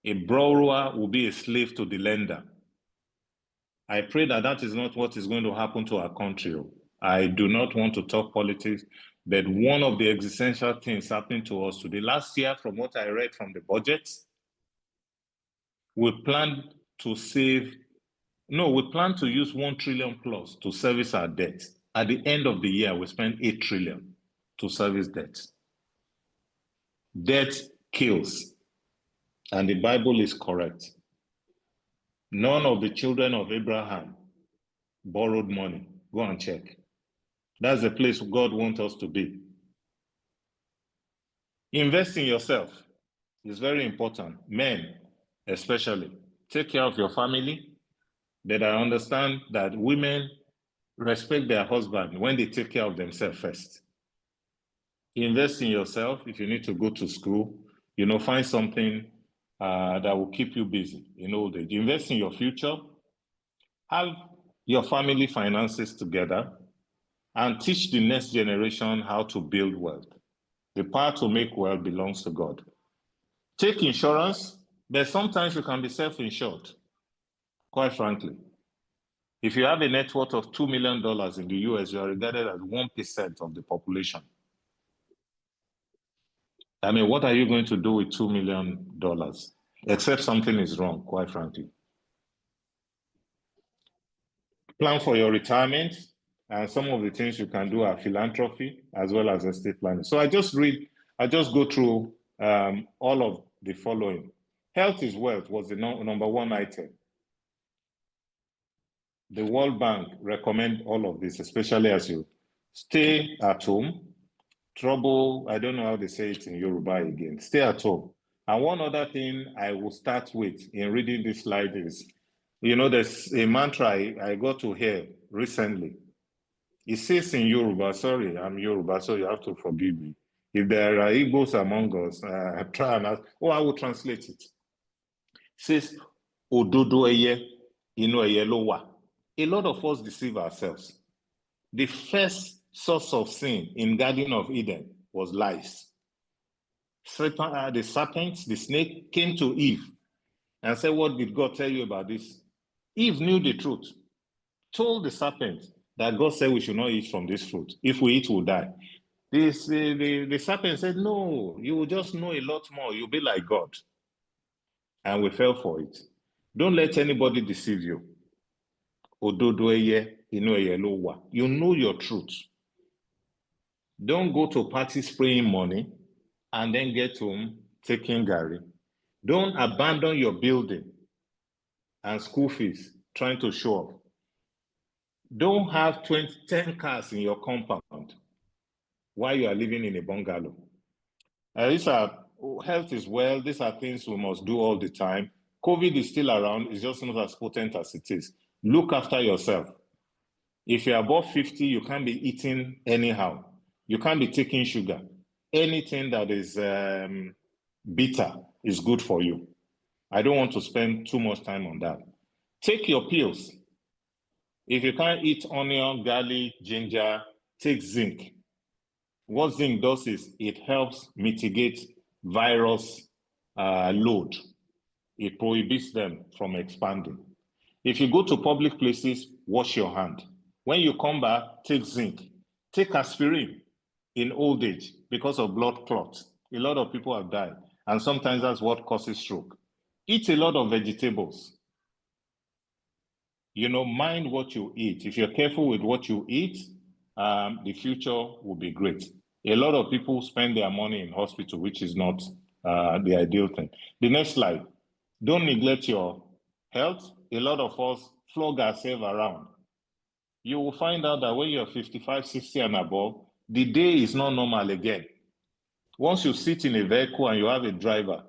A borrower will be a slave to the lender. I pray that that is not what is going to happen to our country. I do not want to talk politics, but one of the existential things happening to us today, last year, from what I read from the budget, we plan to use 1 trillion plus to service our debt. At the end of the year, we spend 8 trillion to service debt. Debt kills, and the Bible is correct. None of the children of Abraham borrowed money. Go and check. That's the place God wants us to be. Invest in yourself is very important. Men, especially, take care of your family. But I understand that women respect their husband when they take care of themselves first. Invest in yourself. If you need to go to school, find something that will keep you busy in old age. Invest in your future. Have your family finances together and teach the next generation how to build wealth. The power to make wealth belongs to God. Take insurance, but sometimes you can be self-insured, quite frankly. If you have a net worth of $2 million in the US, you are regarded as 1% of the population. I mean, what are you going to do with $2 million? Except something is wrong, quite frankly. Plan for your retirement, and some of the things you can do are philanthropy as well as estate planning. So I just go through all of the following. Health is wealth was the number one item. The World Bank recommend all of this, especially as you stay at home. I don't know how they say it in Yoruba again. Stay at home. And one other thing I will start with in reading this slide is, there's a mantra I got to hear recently. It says in Yoruba, sorry, I'm Yoruba, so you have to forgive me. If there are Igbos among us, try and ask, I will translate it. It says, Ododo eye, inu eye lo wa. A lot of us deceive ourselves. The first source of sin in Garden of Eden was lies. The serpent, the snake, came to Eve and said, what did God tell you about this? Eve knew the truth, told the serpent that God said we should not eat from this fruit. If we eat, we'll die. The serpent said, no, you will just know a lot more. You'll be like God. And we fell for it. Don't let anybody deceive you. Ododo eye, inu eye lo wa. You know your truth. Don't go to party spraying money and then get home taking Gary. Don't abandon your building and school fees trying to show off. Don't have 10 cars in your compound while you are living in a bungalow. Health is well. These are things we must do all the time. COVID is still around. It's just not as potent as it is. Look after yourself. If you're above 50, you can't be eating anyhow. You can't be taking sugar. Anything that is bitter is good for you. I don't want to spend too much time on that. Take your pills. If you can't eat onion, garlic, ginger, take zinc. What zinc does is it helps mitigate virus load. It prohibits them from expanding. If you go to public places, wash your hand. When you come back, take zinc. Take aspirin in old age because of blood clots. A lot of people have died, and sometimes that's what causes stroke. Eat a lot of vegetables. Mind what you eat. If you're careful with what you eat, the future will be great. A lot of people spend their money in hospital, which is not the ideal thing. The next slide. Don't neglect your health. A lot of us flog ourselves around. You will find out that when you're 55, 60 and above, the day is not normal again. Once you sit in a vehicle and you have a driver,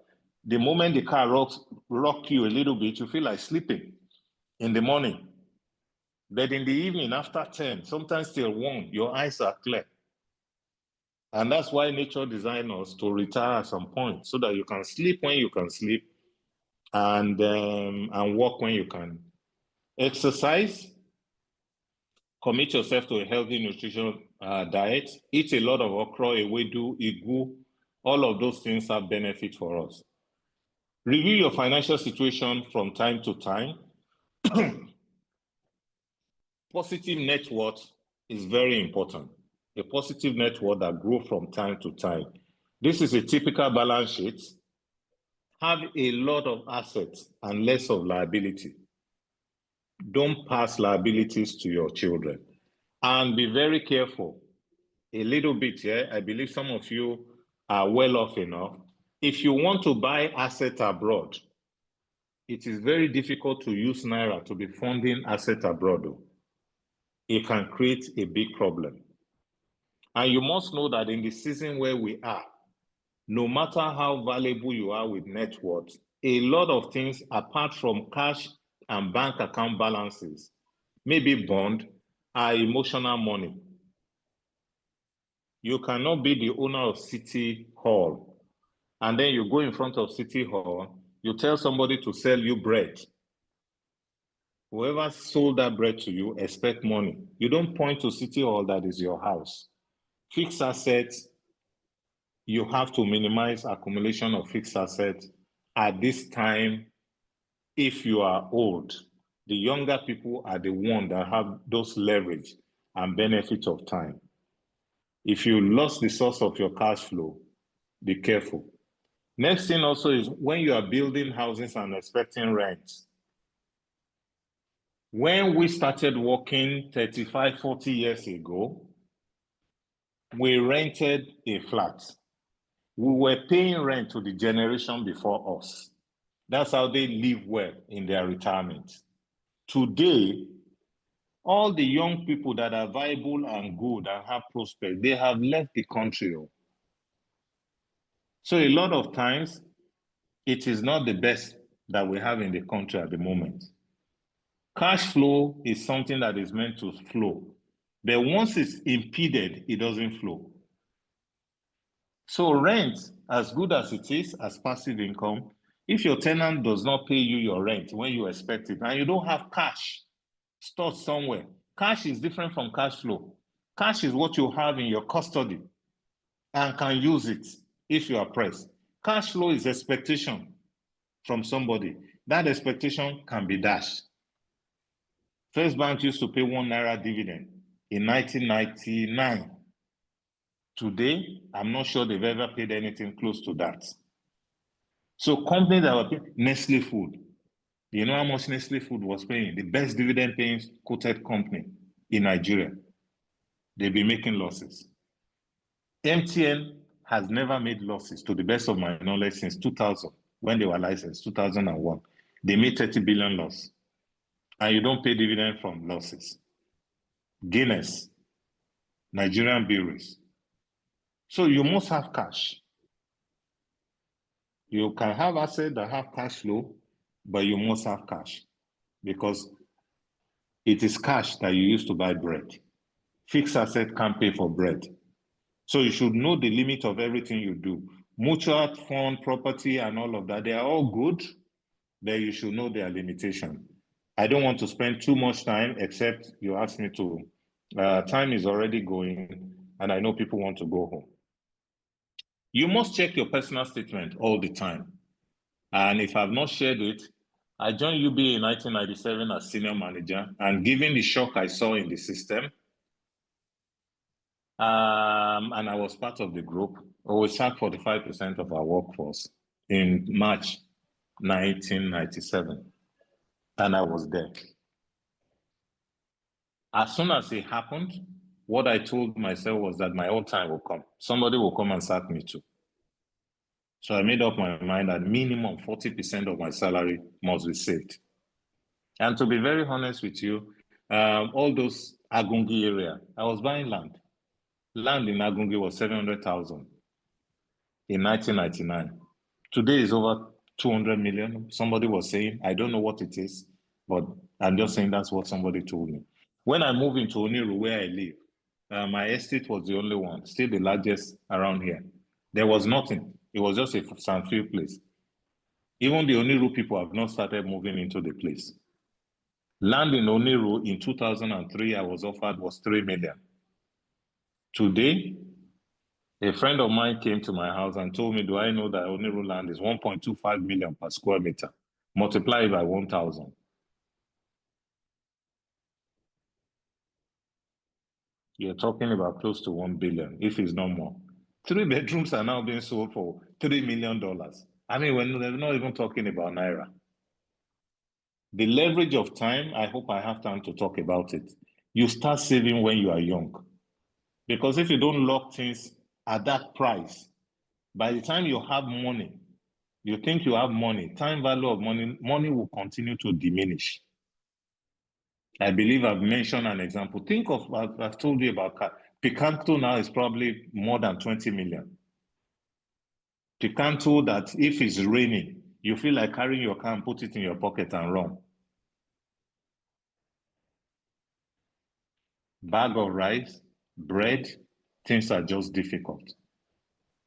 the moment the car rock you a little bit, you feel like sleeping in the morning. But in the evening, after 10, sometimes till 1, your eyes are clear. And that's why nature designed us to retire at some point, so that you can sleep when you can sleep and walk when you can. Exercise, commit yourself to a healthy nutrition diet, eat a lot of okra, ewedu, igwu. All of those things have benefit for us. Review your financial situation from time to time. Positive net worth is very important. A positive net worth that grows from time to time. This is a typical balance sheet. Have a lot of assets and less of liability. Don't pass liabilities to your children. And be very careful. A little bit here, I believe some of you are well off enough. If you want to buy assets abroad, it is very difficult to use Naira to be funding assets abroad. It can create a big problem. And you must know that in the season where we are, no matter how valuable you are with net worth, a lot of things apart from cash and bank account balances, maybe bond, are emotional money. You cannot be the owner of City Hall, and then you go in front of City Hall, you tell somebody to sell you bread. Whoever sold that bread to you expect money. You don't point to City Hall that is your house. Fixed assets, you have to minimize accumulation of fixed assets at this time if you are old. The younger people are the ones that have those leverage and benefits of time. If you lost the source of your cash flow, be careful. Next thing also is when you are building houses and expecting rent. When we started working 35, 40 years ago, we rented a flat. We were paying rent to the generation before us. That's how they live well in their retirement. Today, all the young people that are viable and good and have prospects, they have left the country. So a lot of times, it is not the best that we have in the country at the moment. Cash flow is something that is meant to flow. But once it's impeded, it doesn't flow. So rent, as good as it is, as passive income, if your tenant does not pay you your rent when you expect it, and you don't have cash stored somewhere, cash is different from cash flow. Cash is what you have in your custody and can use it if you are pressed. Cash flow is expectation from somebody. That expectation can be dashed. First Bank used to pay 1 Naira dividend in 1999. Today, I'm not sure they've ever paid anything close to that. So companies that were paying, Nestle Food, you know how much Nestle Food was paying? The best dividend paying quoted company in Nigeria. They've been making losses. MTN has never made losses, to the best of my knowledge, since 2000, when they were licensed, 2001. They made 30 billion loss. And you don't pay dividend from losses. Guinness, Nigerian breweries. So you must have cash. You can have assets that have cash flow, but you must have cash because it is cash that you use to buy bread. Fixed asset can't pay for bread. So you should know the limit of everything you do. Mutual fund, property, and all of that, they are all good, but you should know their limitation. I don't want to spend too much time, except you asked me to. Time is already going, and I know people want to go home. You must check your personal statement all the time. And if I've not shared it, I joined UBA in 1997 as senior manager, and given the shock I saw in the system, and I was part of the group, we sacked 45% of our workforce in March 1997, and I was there. As soon as it happened, what I told myself was that my own time will come. Somebody will come and sack me too. So I made up my mind that minimum 40% of my salary must be saved. And to be very honest with you, all those Agungi area, I was buying land. Land in Agungi was 700,000 in 1999. Today is over 200 million. Somebody was saying, I don't know what it is, but I'm just saying that's what somebody told me. When I moved into Oniru, where I live, my estate was the only one, still the largest around here. There was nothing. It was just a sandfield place. Even the Oniru people have not started moving into the place. Land in Oniru in 2003, I was offered was 3 million. Today, a friend of mine came to my house and told me, do I know that Oniru land is 1.25 million per square meter? Multiply it by 1,000. You're talking about close to 1 billion, if it's not more. 3 bedrooms are now being sold for $3 million. I mean, we're not even talking about Naira. The leverage of time, I hope I have time to talk about it. You start saving when you are young. Because if you don't lock things at that price, by the time you have money, you think you have money, time value of money will continue to diminish. I believe I've mentioned an example. Think of, I've told you about Picanto now is probably more than 20 million. Picanto that if it's raining, you feel like carrying your car and put it in your pocket and run. Bag of rice, bread, things are just difficult.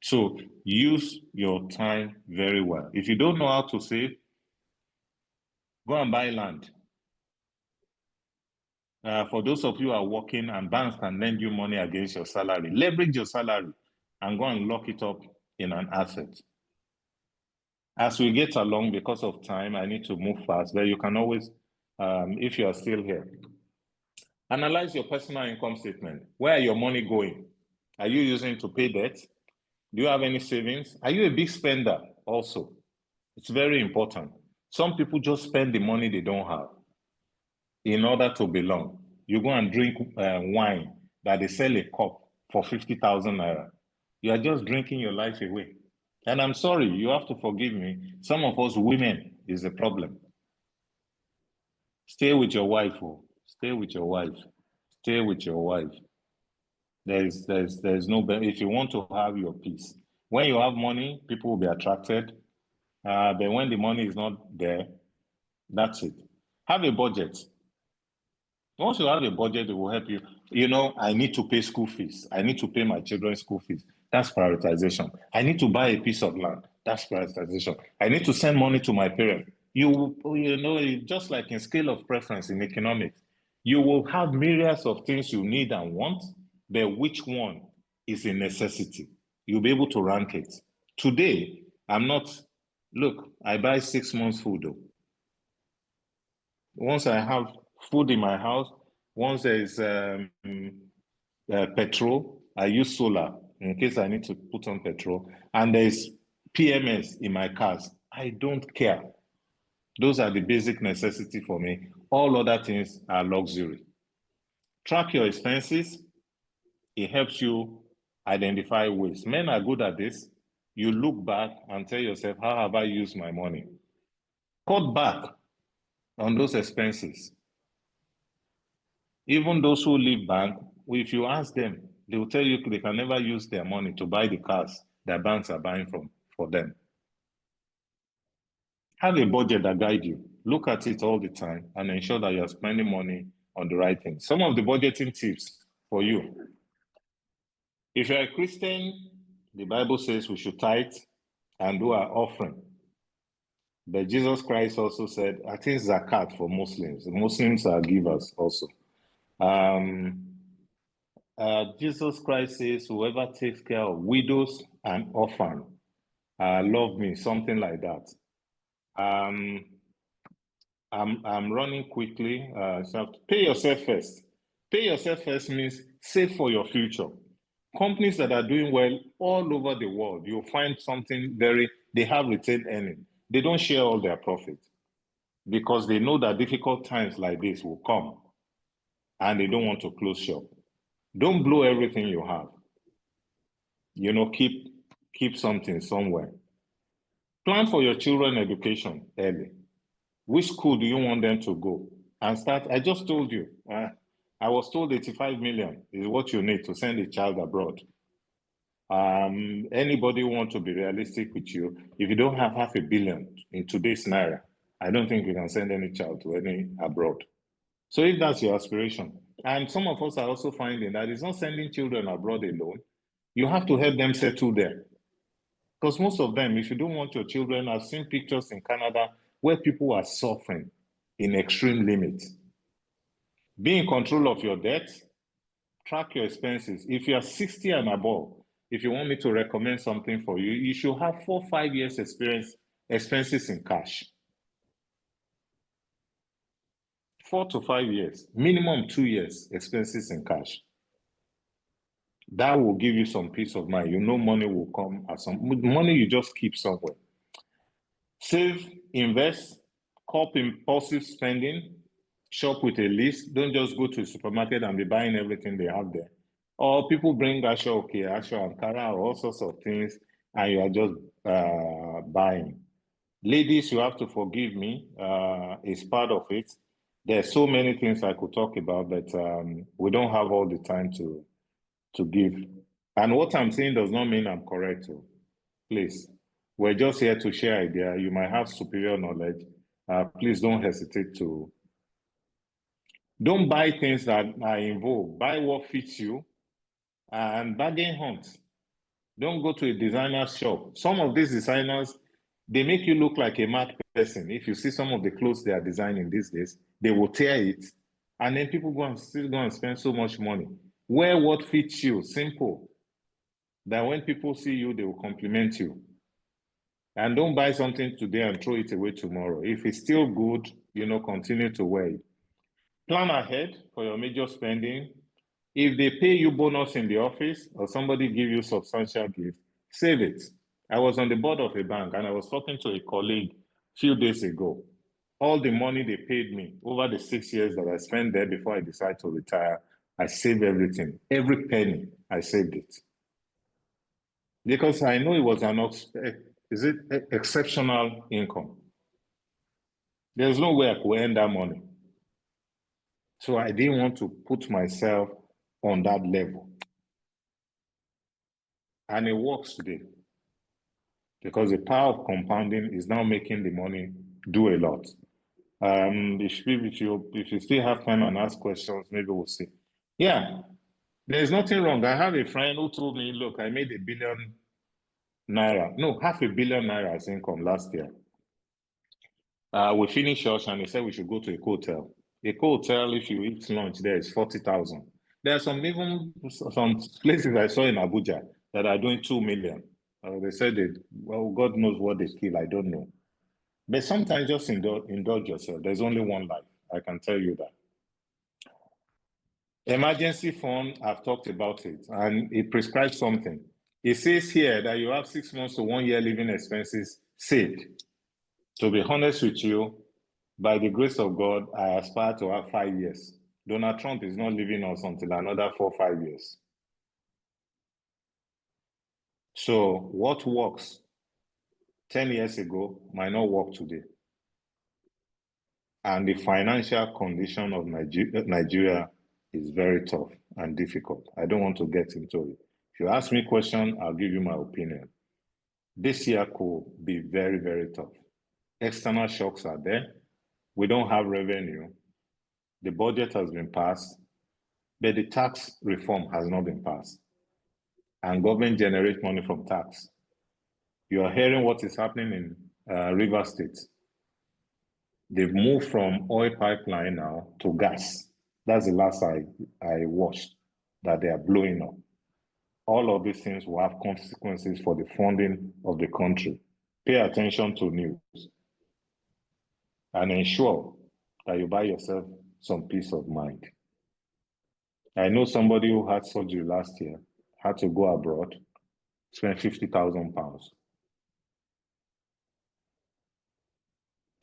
So use your time very well. If you don't know how to save, go and buy land. For those of you who are working and banks can lend you money against your salary, leverage your salary and go and lock it up in an asset. As we get along, because of time, I need to move fast, but you can always, if you are still here, analyze your personal income statement. Where are your money going? Are you using it to pay debt? Do you have any savings? Are you a big spender also? It's very important. Some people just spend the money they don't have in order to belong. You go and drink wine that they sell a cup for 50,000 naira. You are just drinking your life away. And I'm sorry, you have to forgive me. Some of us women is a problem. Stay with your wife. Oh. Stay with your wife. Stay with your wife. There's no, if you want to have your peace. When you have money, people will be attracted. But when the money is not there, that's it. Have a budget. Once you have a budget, it will help you. You know, I need to pay school fees. I need to pay my children's school fees. That's prioritization. I need to buy a piece of land. That's prioritization. I need to send money to my parents. You know, just like in scale of preference in economics, you will have myriads of things you need and want, but which one is a necessity? You'll be able to rank it. Today, look, I buy 6 months food though. Once I have food in my house, once there is petrol, I use solar in case I need to put on petrol, and there is PMS in my cars. I don't care. Those are the basic necessity for me. All other things are luxury. Track your expenses. It helps you identify waste. Men are good at this. You look back and tell yourself, how have I used my money? Cut back on those expenses. Even those who live bank, if you ask them, they will tell you they can never use their money to buy the cars their banks are buying for them. Have a budget that guides you. Look at it all the time and ensure that you're spending money on the right things. Some of the budgeting tips for you. If you're a Christian, the Bible says we should tithe and do our offering. But Jesus Christ also said, I think zakat for Muslims. Muslims are givers also. Jesus Christ says, whoever takes care of widows and orphans, love me, something like that. I'm running quickly. So pay yourself first. Pay yourself first means save for your future. Companies that are doing well all over the world, you'll find something they have retained earning. They don't share all their profit because they know that difficult times like this will come and they don't want to close shop. Don't blow everything you have. You know, keep something somewhere. Plan for your children's education early. Which school do you want them to go? And start, I just told you, I was told 85 million is what you need to send a child abroad. Anybody want to be realistic with you? If you don't have $500 million in today's Naira, I don't think you can send any child to any abroad. So if that's your aspiration, and some of us are also finding that it's not sending children abroad alone, you have to help them settle there. Because most of them, if you don't want your children, I've seen pictures in Canada where people are suffering in extreme limits. Be in control of your debt, track your expenses. If you are 60 and above, if you want me to recommend something for you, you should have 4 or 5 years expenses in cash. 4 to 5 years, minimum 2 years expenses in cash. That will give you some peace of mind. You know money will come at some money you just keep somewhere. Save, invest, curb impulsive spending, shop with a list. Don't just go to the supermarket and be buying everything they have there. Or people bring Ashoke, Ankara, or all sorts of things, and you are just buying. Ladies, you have to forgive me. It's part of it. There's so many things I could talk about, but we don't have all the time to give. And what I'm saying does not mean I'm correct. So please, we're just here to share ideas. You might have superior knowledge. Please don't hesitate to. Don't buy things that are in vogue. Buy what fits you and bargain hunt. Don't go to a designer's shop. Some of these designers, they make you look like a mad person. If you see some of the clothes they are designing these days, they will tear it. And then people still go and spend so much money. Wear what fits you, simple. That when people see you, they will compliment you. And don't buy something today and throw it away tomorrow. If it's still good, continue to wear it. Plan ahead for your major spending. If they pay you bonus in the office or somebody give you substantial gift, save it. I was on the board of a bank and I was talking to a colleague a few days ago. All the money they paid me over the 6 years that I spent there before I decided to retire, I saved everything. Every penny, I saved it. Because I know it was exceptional income. There's no way I could earn that money. So I didn't want to put myself on that level. And it works today. Because the power of compounding is now making the money do a lot. If you still have time and ask questions, maybe we'll see. Yeah, there's nothing wrong. I have a friend who told me, look, I made $1 billion Naira. No, $500 million as income last year. We finished church and he said we should go to a hotel. A hotel, if you eat lunch there, is 40,000. There are some places I saw in Abuja that are doing 2 million. They said God knows what they kill, I don't know. But sometimes just indulge yourself. There's only one life, I can tell you that. Emergency fund, I've talked about it, and it prescribes something. It says here that you have 6 months to 1 year living expenses saved. To be honest with you, by the grace of God, I aspire to have 5 years. Donald Trump is not leaving us until another 4 or 5 years. So what works 10 years ago might not work today. And the financial condition of Nigeria is very tough and difficult. I don't want to get into it. If you ask me a question, I'll give you my opinion. This year could be very, very tough. External shocks are there. We don't have revenue. The budget has been passed, but the tax reform has not been passed. And government generates money from tax. You are hearing what is happening in River State. They've moved from oil pipeline now to gas. That's the last I watched, that they are blowing up. All of these things will have consequences for the funding of the country. Pay attention to news and ensure that you buy yourself some peace of mind. I know somebody who had surgery last year, had to go abroad, spend £50,000.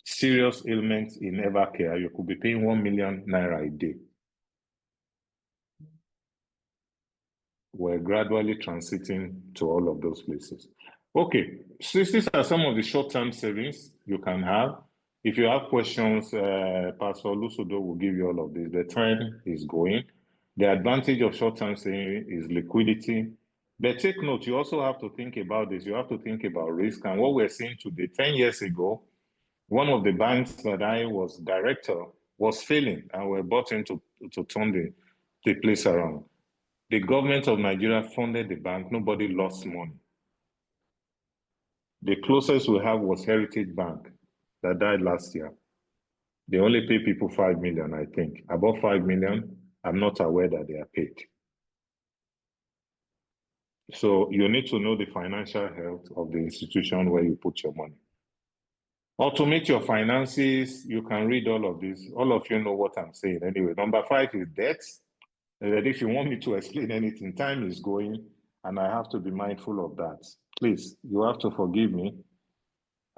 Serious ailments in Evercare, you could be paying 1 million naira a day. We're gradually transiting to all of those places. Okay, so these are some of the short-term savings you can have. If you have questions, Pastor Lusudo will give you all of this. The trend is going. The advantage of short-term saving is liquidity. But take note, you also have to think about this. You have to think about risk. And what we're seeing today, 10 years ago, one of the banks that I was director was failing, and we're brought in to turn the place around. The government of Nigeria funded the bank. Nobody lost money. The closest we have was Heritage Bank that died last year. They only pay people 5 million, I think. Above 5 million, I'm not aware that they are paid. So you need to know the financial health of the institution where you put your money. Automate your finances. You can read all of this. All of you know what I'm saying. Anyway, number 5 is debt. And if you want me to explain anything, time is going, and I have to be mindful of that. Please, you have to forgive me.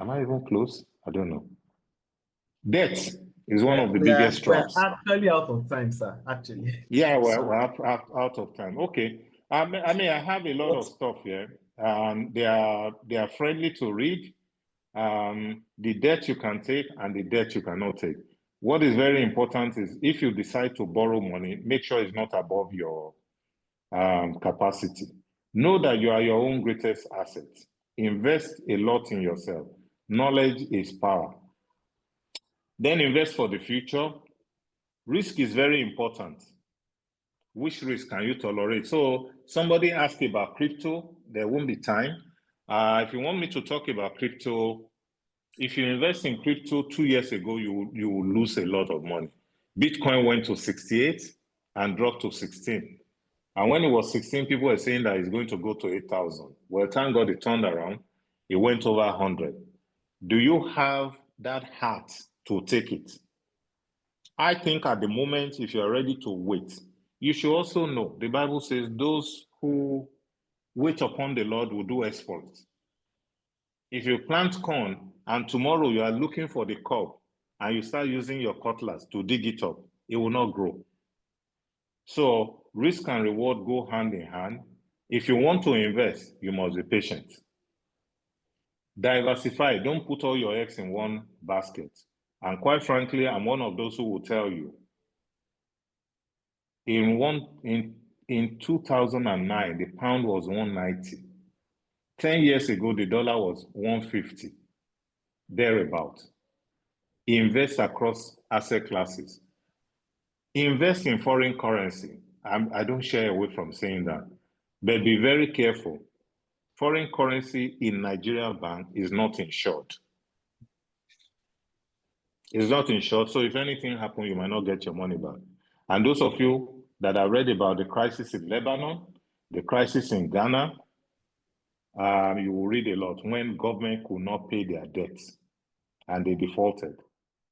Am I even close? I don't know. Debt is one of the biggest traps. We're actually out of time, sir, actually. Yeah, we're out of time. Okay. I mean, I have a lot of stuff here. They are friendly to read. The debt you can take and the debt you cannot take. What is very important is if you decide to borrow money, make sure it's not above your capacity. Know that you are your own greatest asset. Invest a lot in yourself. Knowledge is power. Then invest for the future. Risk is very important. Which risk can you tolerate? So somebody asked about crypto. There won't be time. If you want me to talk about crypto, if you invest in crypto 2 years ago, you will lose a lot of money. Bitcoin went to 68 and dropped to 16. And when it was 16, people were saying that it's going to go to 8,000. Well, thank God it turned around. It went over 100. Do you have that heart to take it? I think at the moment, if you're ready to wait, you should also know, the Bible says those who wait upon the Lord will do exploits. If you plant corn and tomorrow you are looking for the cob and you start using your cutlass to dig it up, it will not grow. So risk and reward go hand in hand. If you want to invest, you must be patient. Diversify. Don't put all your eggs in one basket. And quite frankly, I'm one of those who will tell you, in 2009, the pound was 190. 10 years ago, the dollar was 150, thereabout. Invest across asset classes. Invest in foreign currency. I don't shy away from saying that, but be very careful. Foreign currency in Nigeria bank is not insured. It's not insured, so if anything happens, you might not get your money back. And those of you that have read about the crisis in Lebanon, the crisis in Ghana, you will read a lot when government could not pay their debts and they defaulted.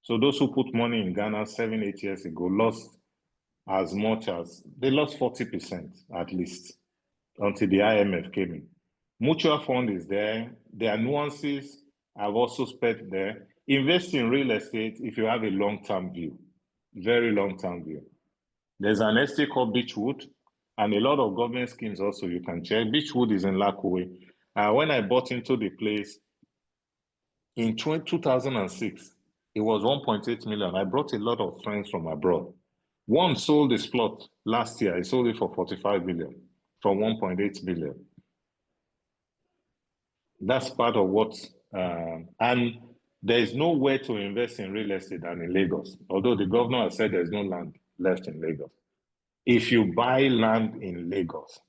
So those who put money in Ghana 7-8 years ago lost as much as, they lost 40% at least until the IMF came in. Mutual fund is there. There are nuances I've also spent there. Invest in real estate if you have a long-term view, very long-term view. There's an estate called Beechwood and a lot of government schemes also you can check. Beechwood is in Lakowe. When I bought into the place in 2006, it was 1.8 million. I brought a lot of friends from abroad. One sold this plot last year. I sold it for 45 million from 1.8 million. That's part of what, and there is nowhere to invest in real estate than in Lagos, although the governor has said there's no land left in Lagos. If you buy land in Lagos,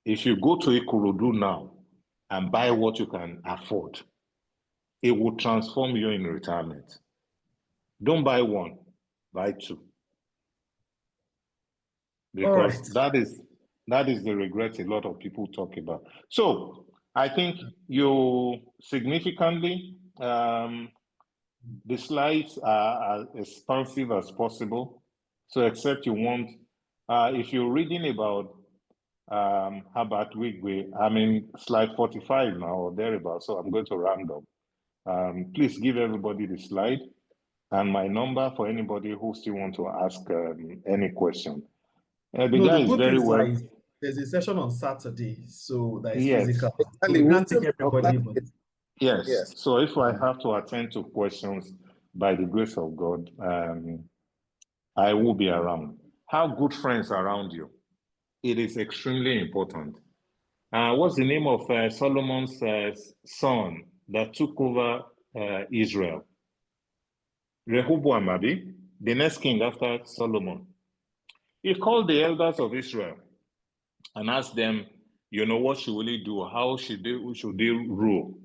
if you go to Ikorodu now and buy what you can afford, it will transform you in retirement. Don't buy one, buy two. Because that is the regret a lot of people talk about. So I think you significantly, the slides are as expansive as possible. So except you want, if you're reading about Herbert Wigwe, I'm in slide 45 now or thereabout, so I'm going to round up. Please give everybody the slide and my number for anybody who still want to ask any question. The guy is very well. there's a session on Saturday, so that is Yes. physical. So Ali, we we'll can't take still everybody, but Yes. Yes. So if I have to attend to questions by the grace of God, I will be around. Have good friends around you. It is extremely important. What's the name of Solomon's son that took over Israel? Rehoboam, Abi, the next king after Solomon. He called the elders of Israel and asked them, you know, what should we do? How should they rule?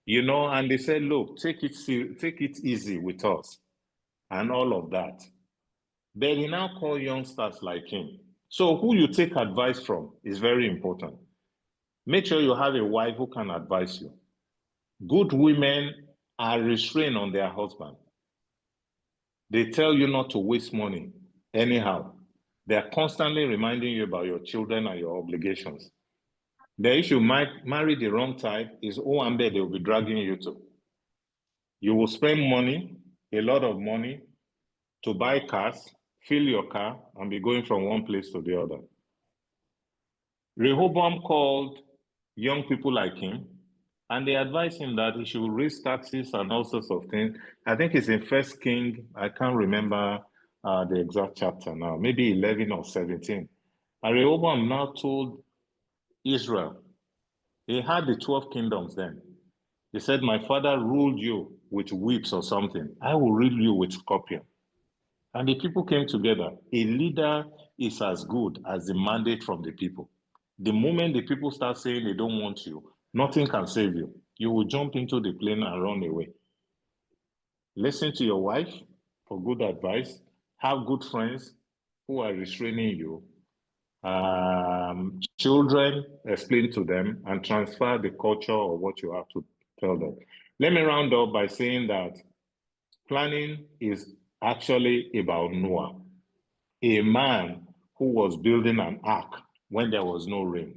You know, and they said, look, take it easy with us and all of that. Then he now call youngsters like him. So who you take advice from is very important. Make sure you have a wife who can advise you. Good women are restrained on their husband. They tell you not to waste money anyhow. They're constantly reminding you about your children and your obligations. The issue might marry the wrong type is Owambe they will be dragging you to. You will spend money, a lot of money, to buy cars, fill your car, and be going from one place to the other. Rehoboam called young people like him, and they advised him that he should raise taxes and all sorts of things. I think it's in First King. I can't remember the exact chapter now, maybe 11 or 17. And Rehoboam now told Israel, he had the 12 kingdoms then. He said, my father ruled you with whips or something. I will rule you with scorpion. And the people came together. A leader is as good as the mandate from the people. The moment the people start saying they don't want you, nothing can save you. You will jump into the plane and run away. Listen to your wife for good advice. Have good friends who are restraining you. Children, explain to them and transfer the culture of what you have to tell them. Let me round up by saying that planning is actually about Noah, a man who was building an ark when there was no rain,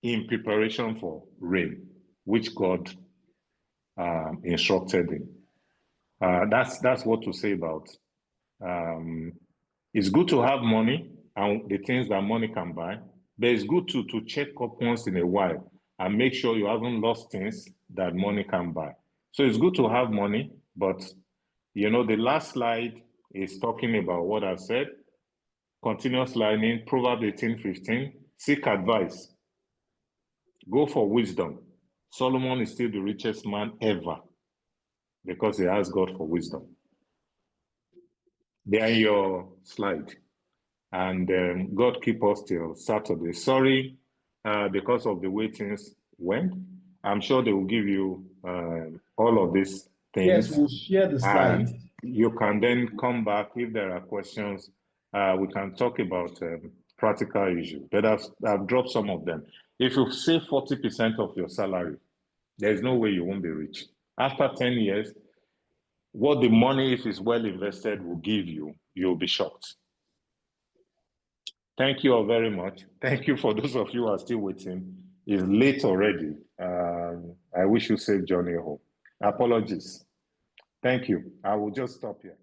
in preparation for rain, which God instructed him. That's what to say about. It's good to have money and the things that money can buy, but it's good to check up once in a while and make sure you haven't lost things that money can buy. So it's good to have money, but you know, the last slide is talking about what I said. Continuous learning, Proverbs 18:15, seek advice. Go for wisdom. Solomon is still the richest man ever because he asked God for wisdom. There your slide. And God keep us till Saturday. Sorry, because of the way things went. I'm sure they will give you all of these things. yes, we'll share the slides. And you can then come back if there are questions. We can talk about practical issues. But I've dropped some of them. If you save 40% of your salary, there's no way you won't be rich. After 10 years, what the money, if it's well invested, will give you, you'll be shocked. Thank you all very much. Thank you for those of you who are still waiting. It's late already. I wish you safe journey home. Apologies. Thank you. I will just stop here.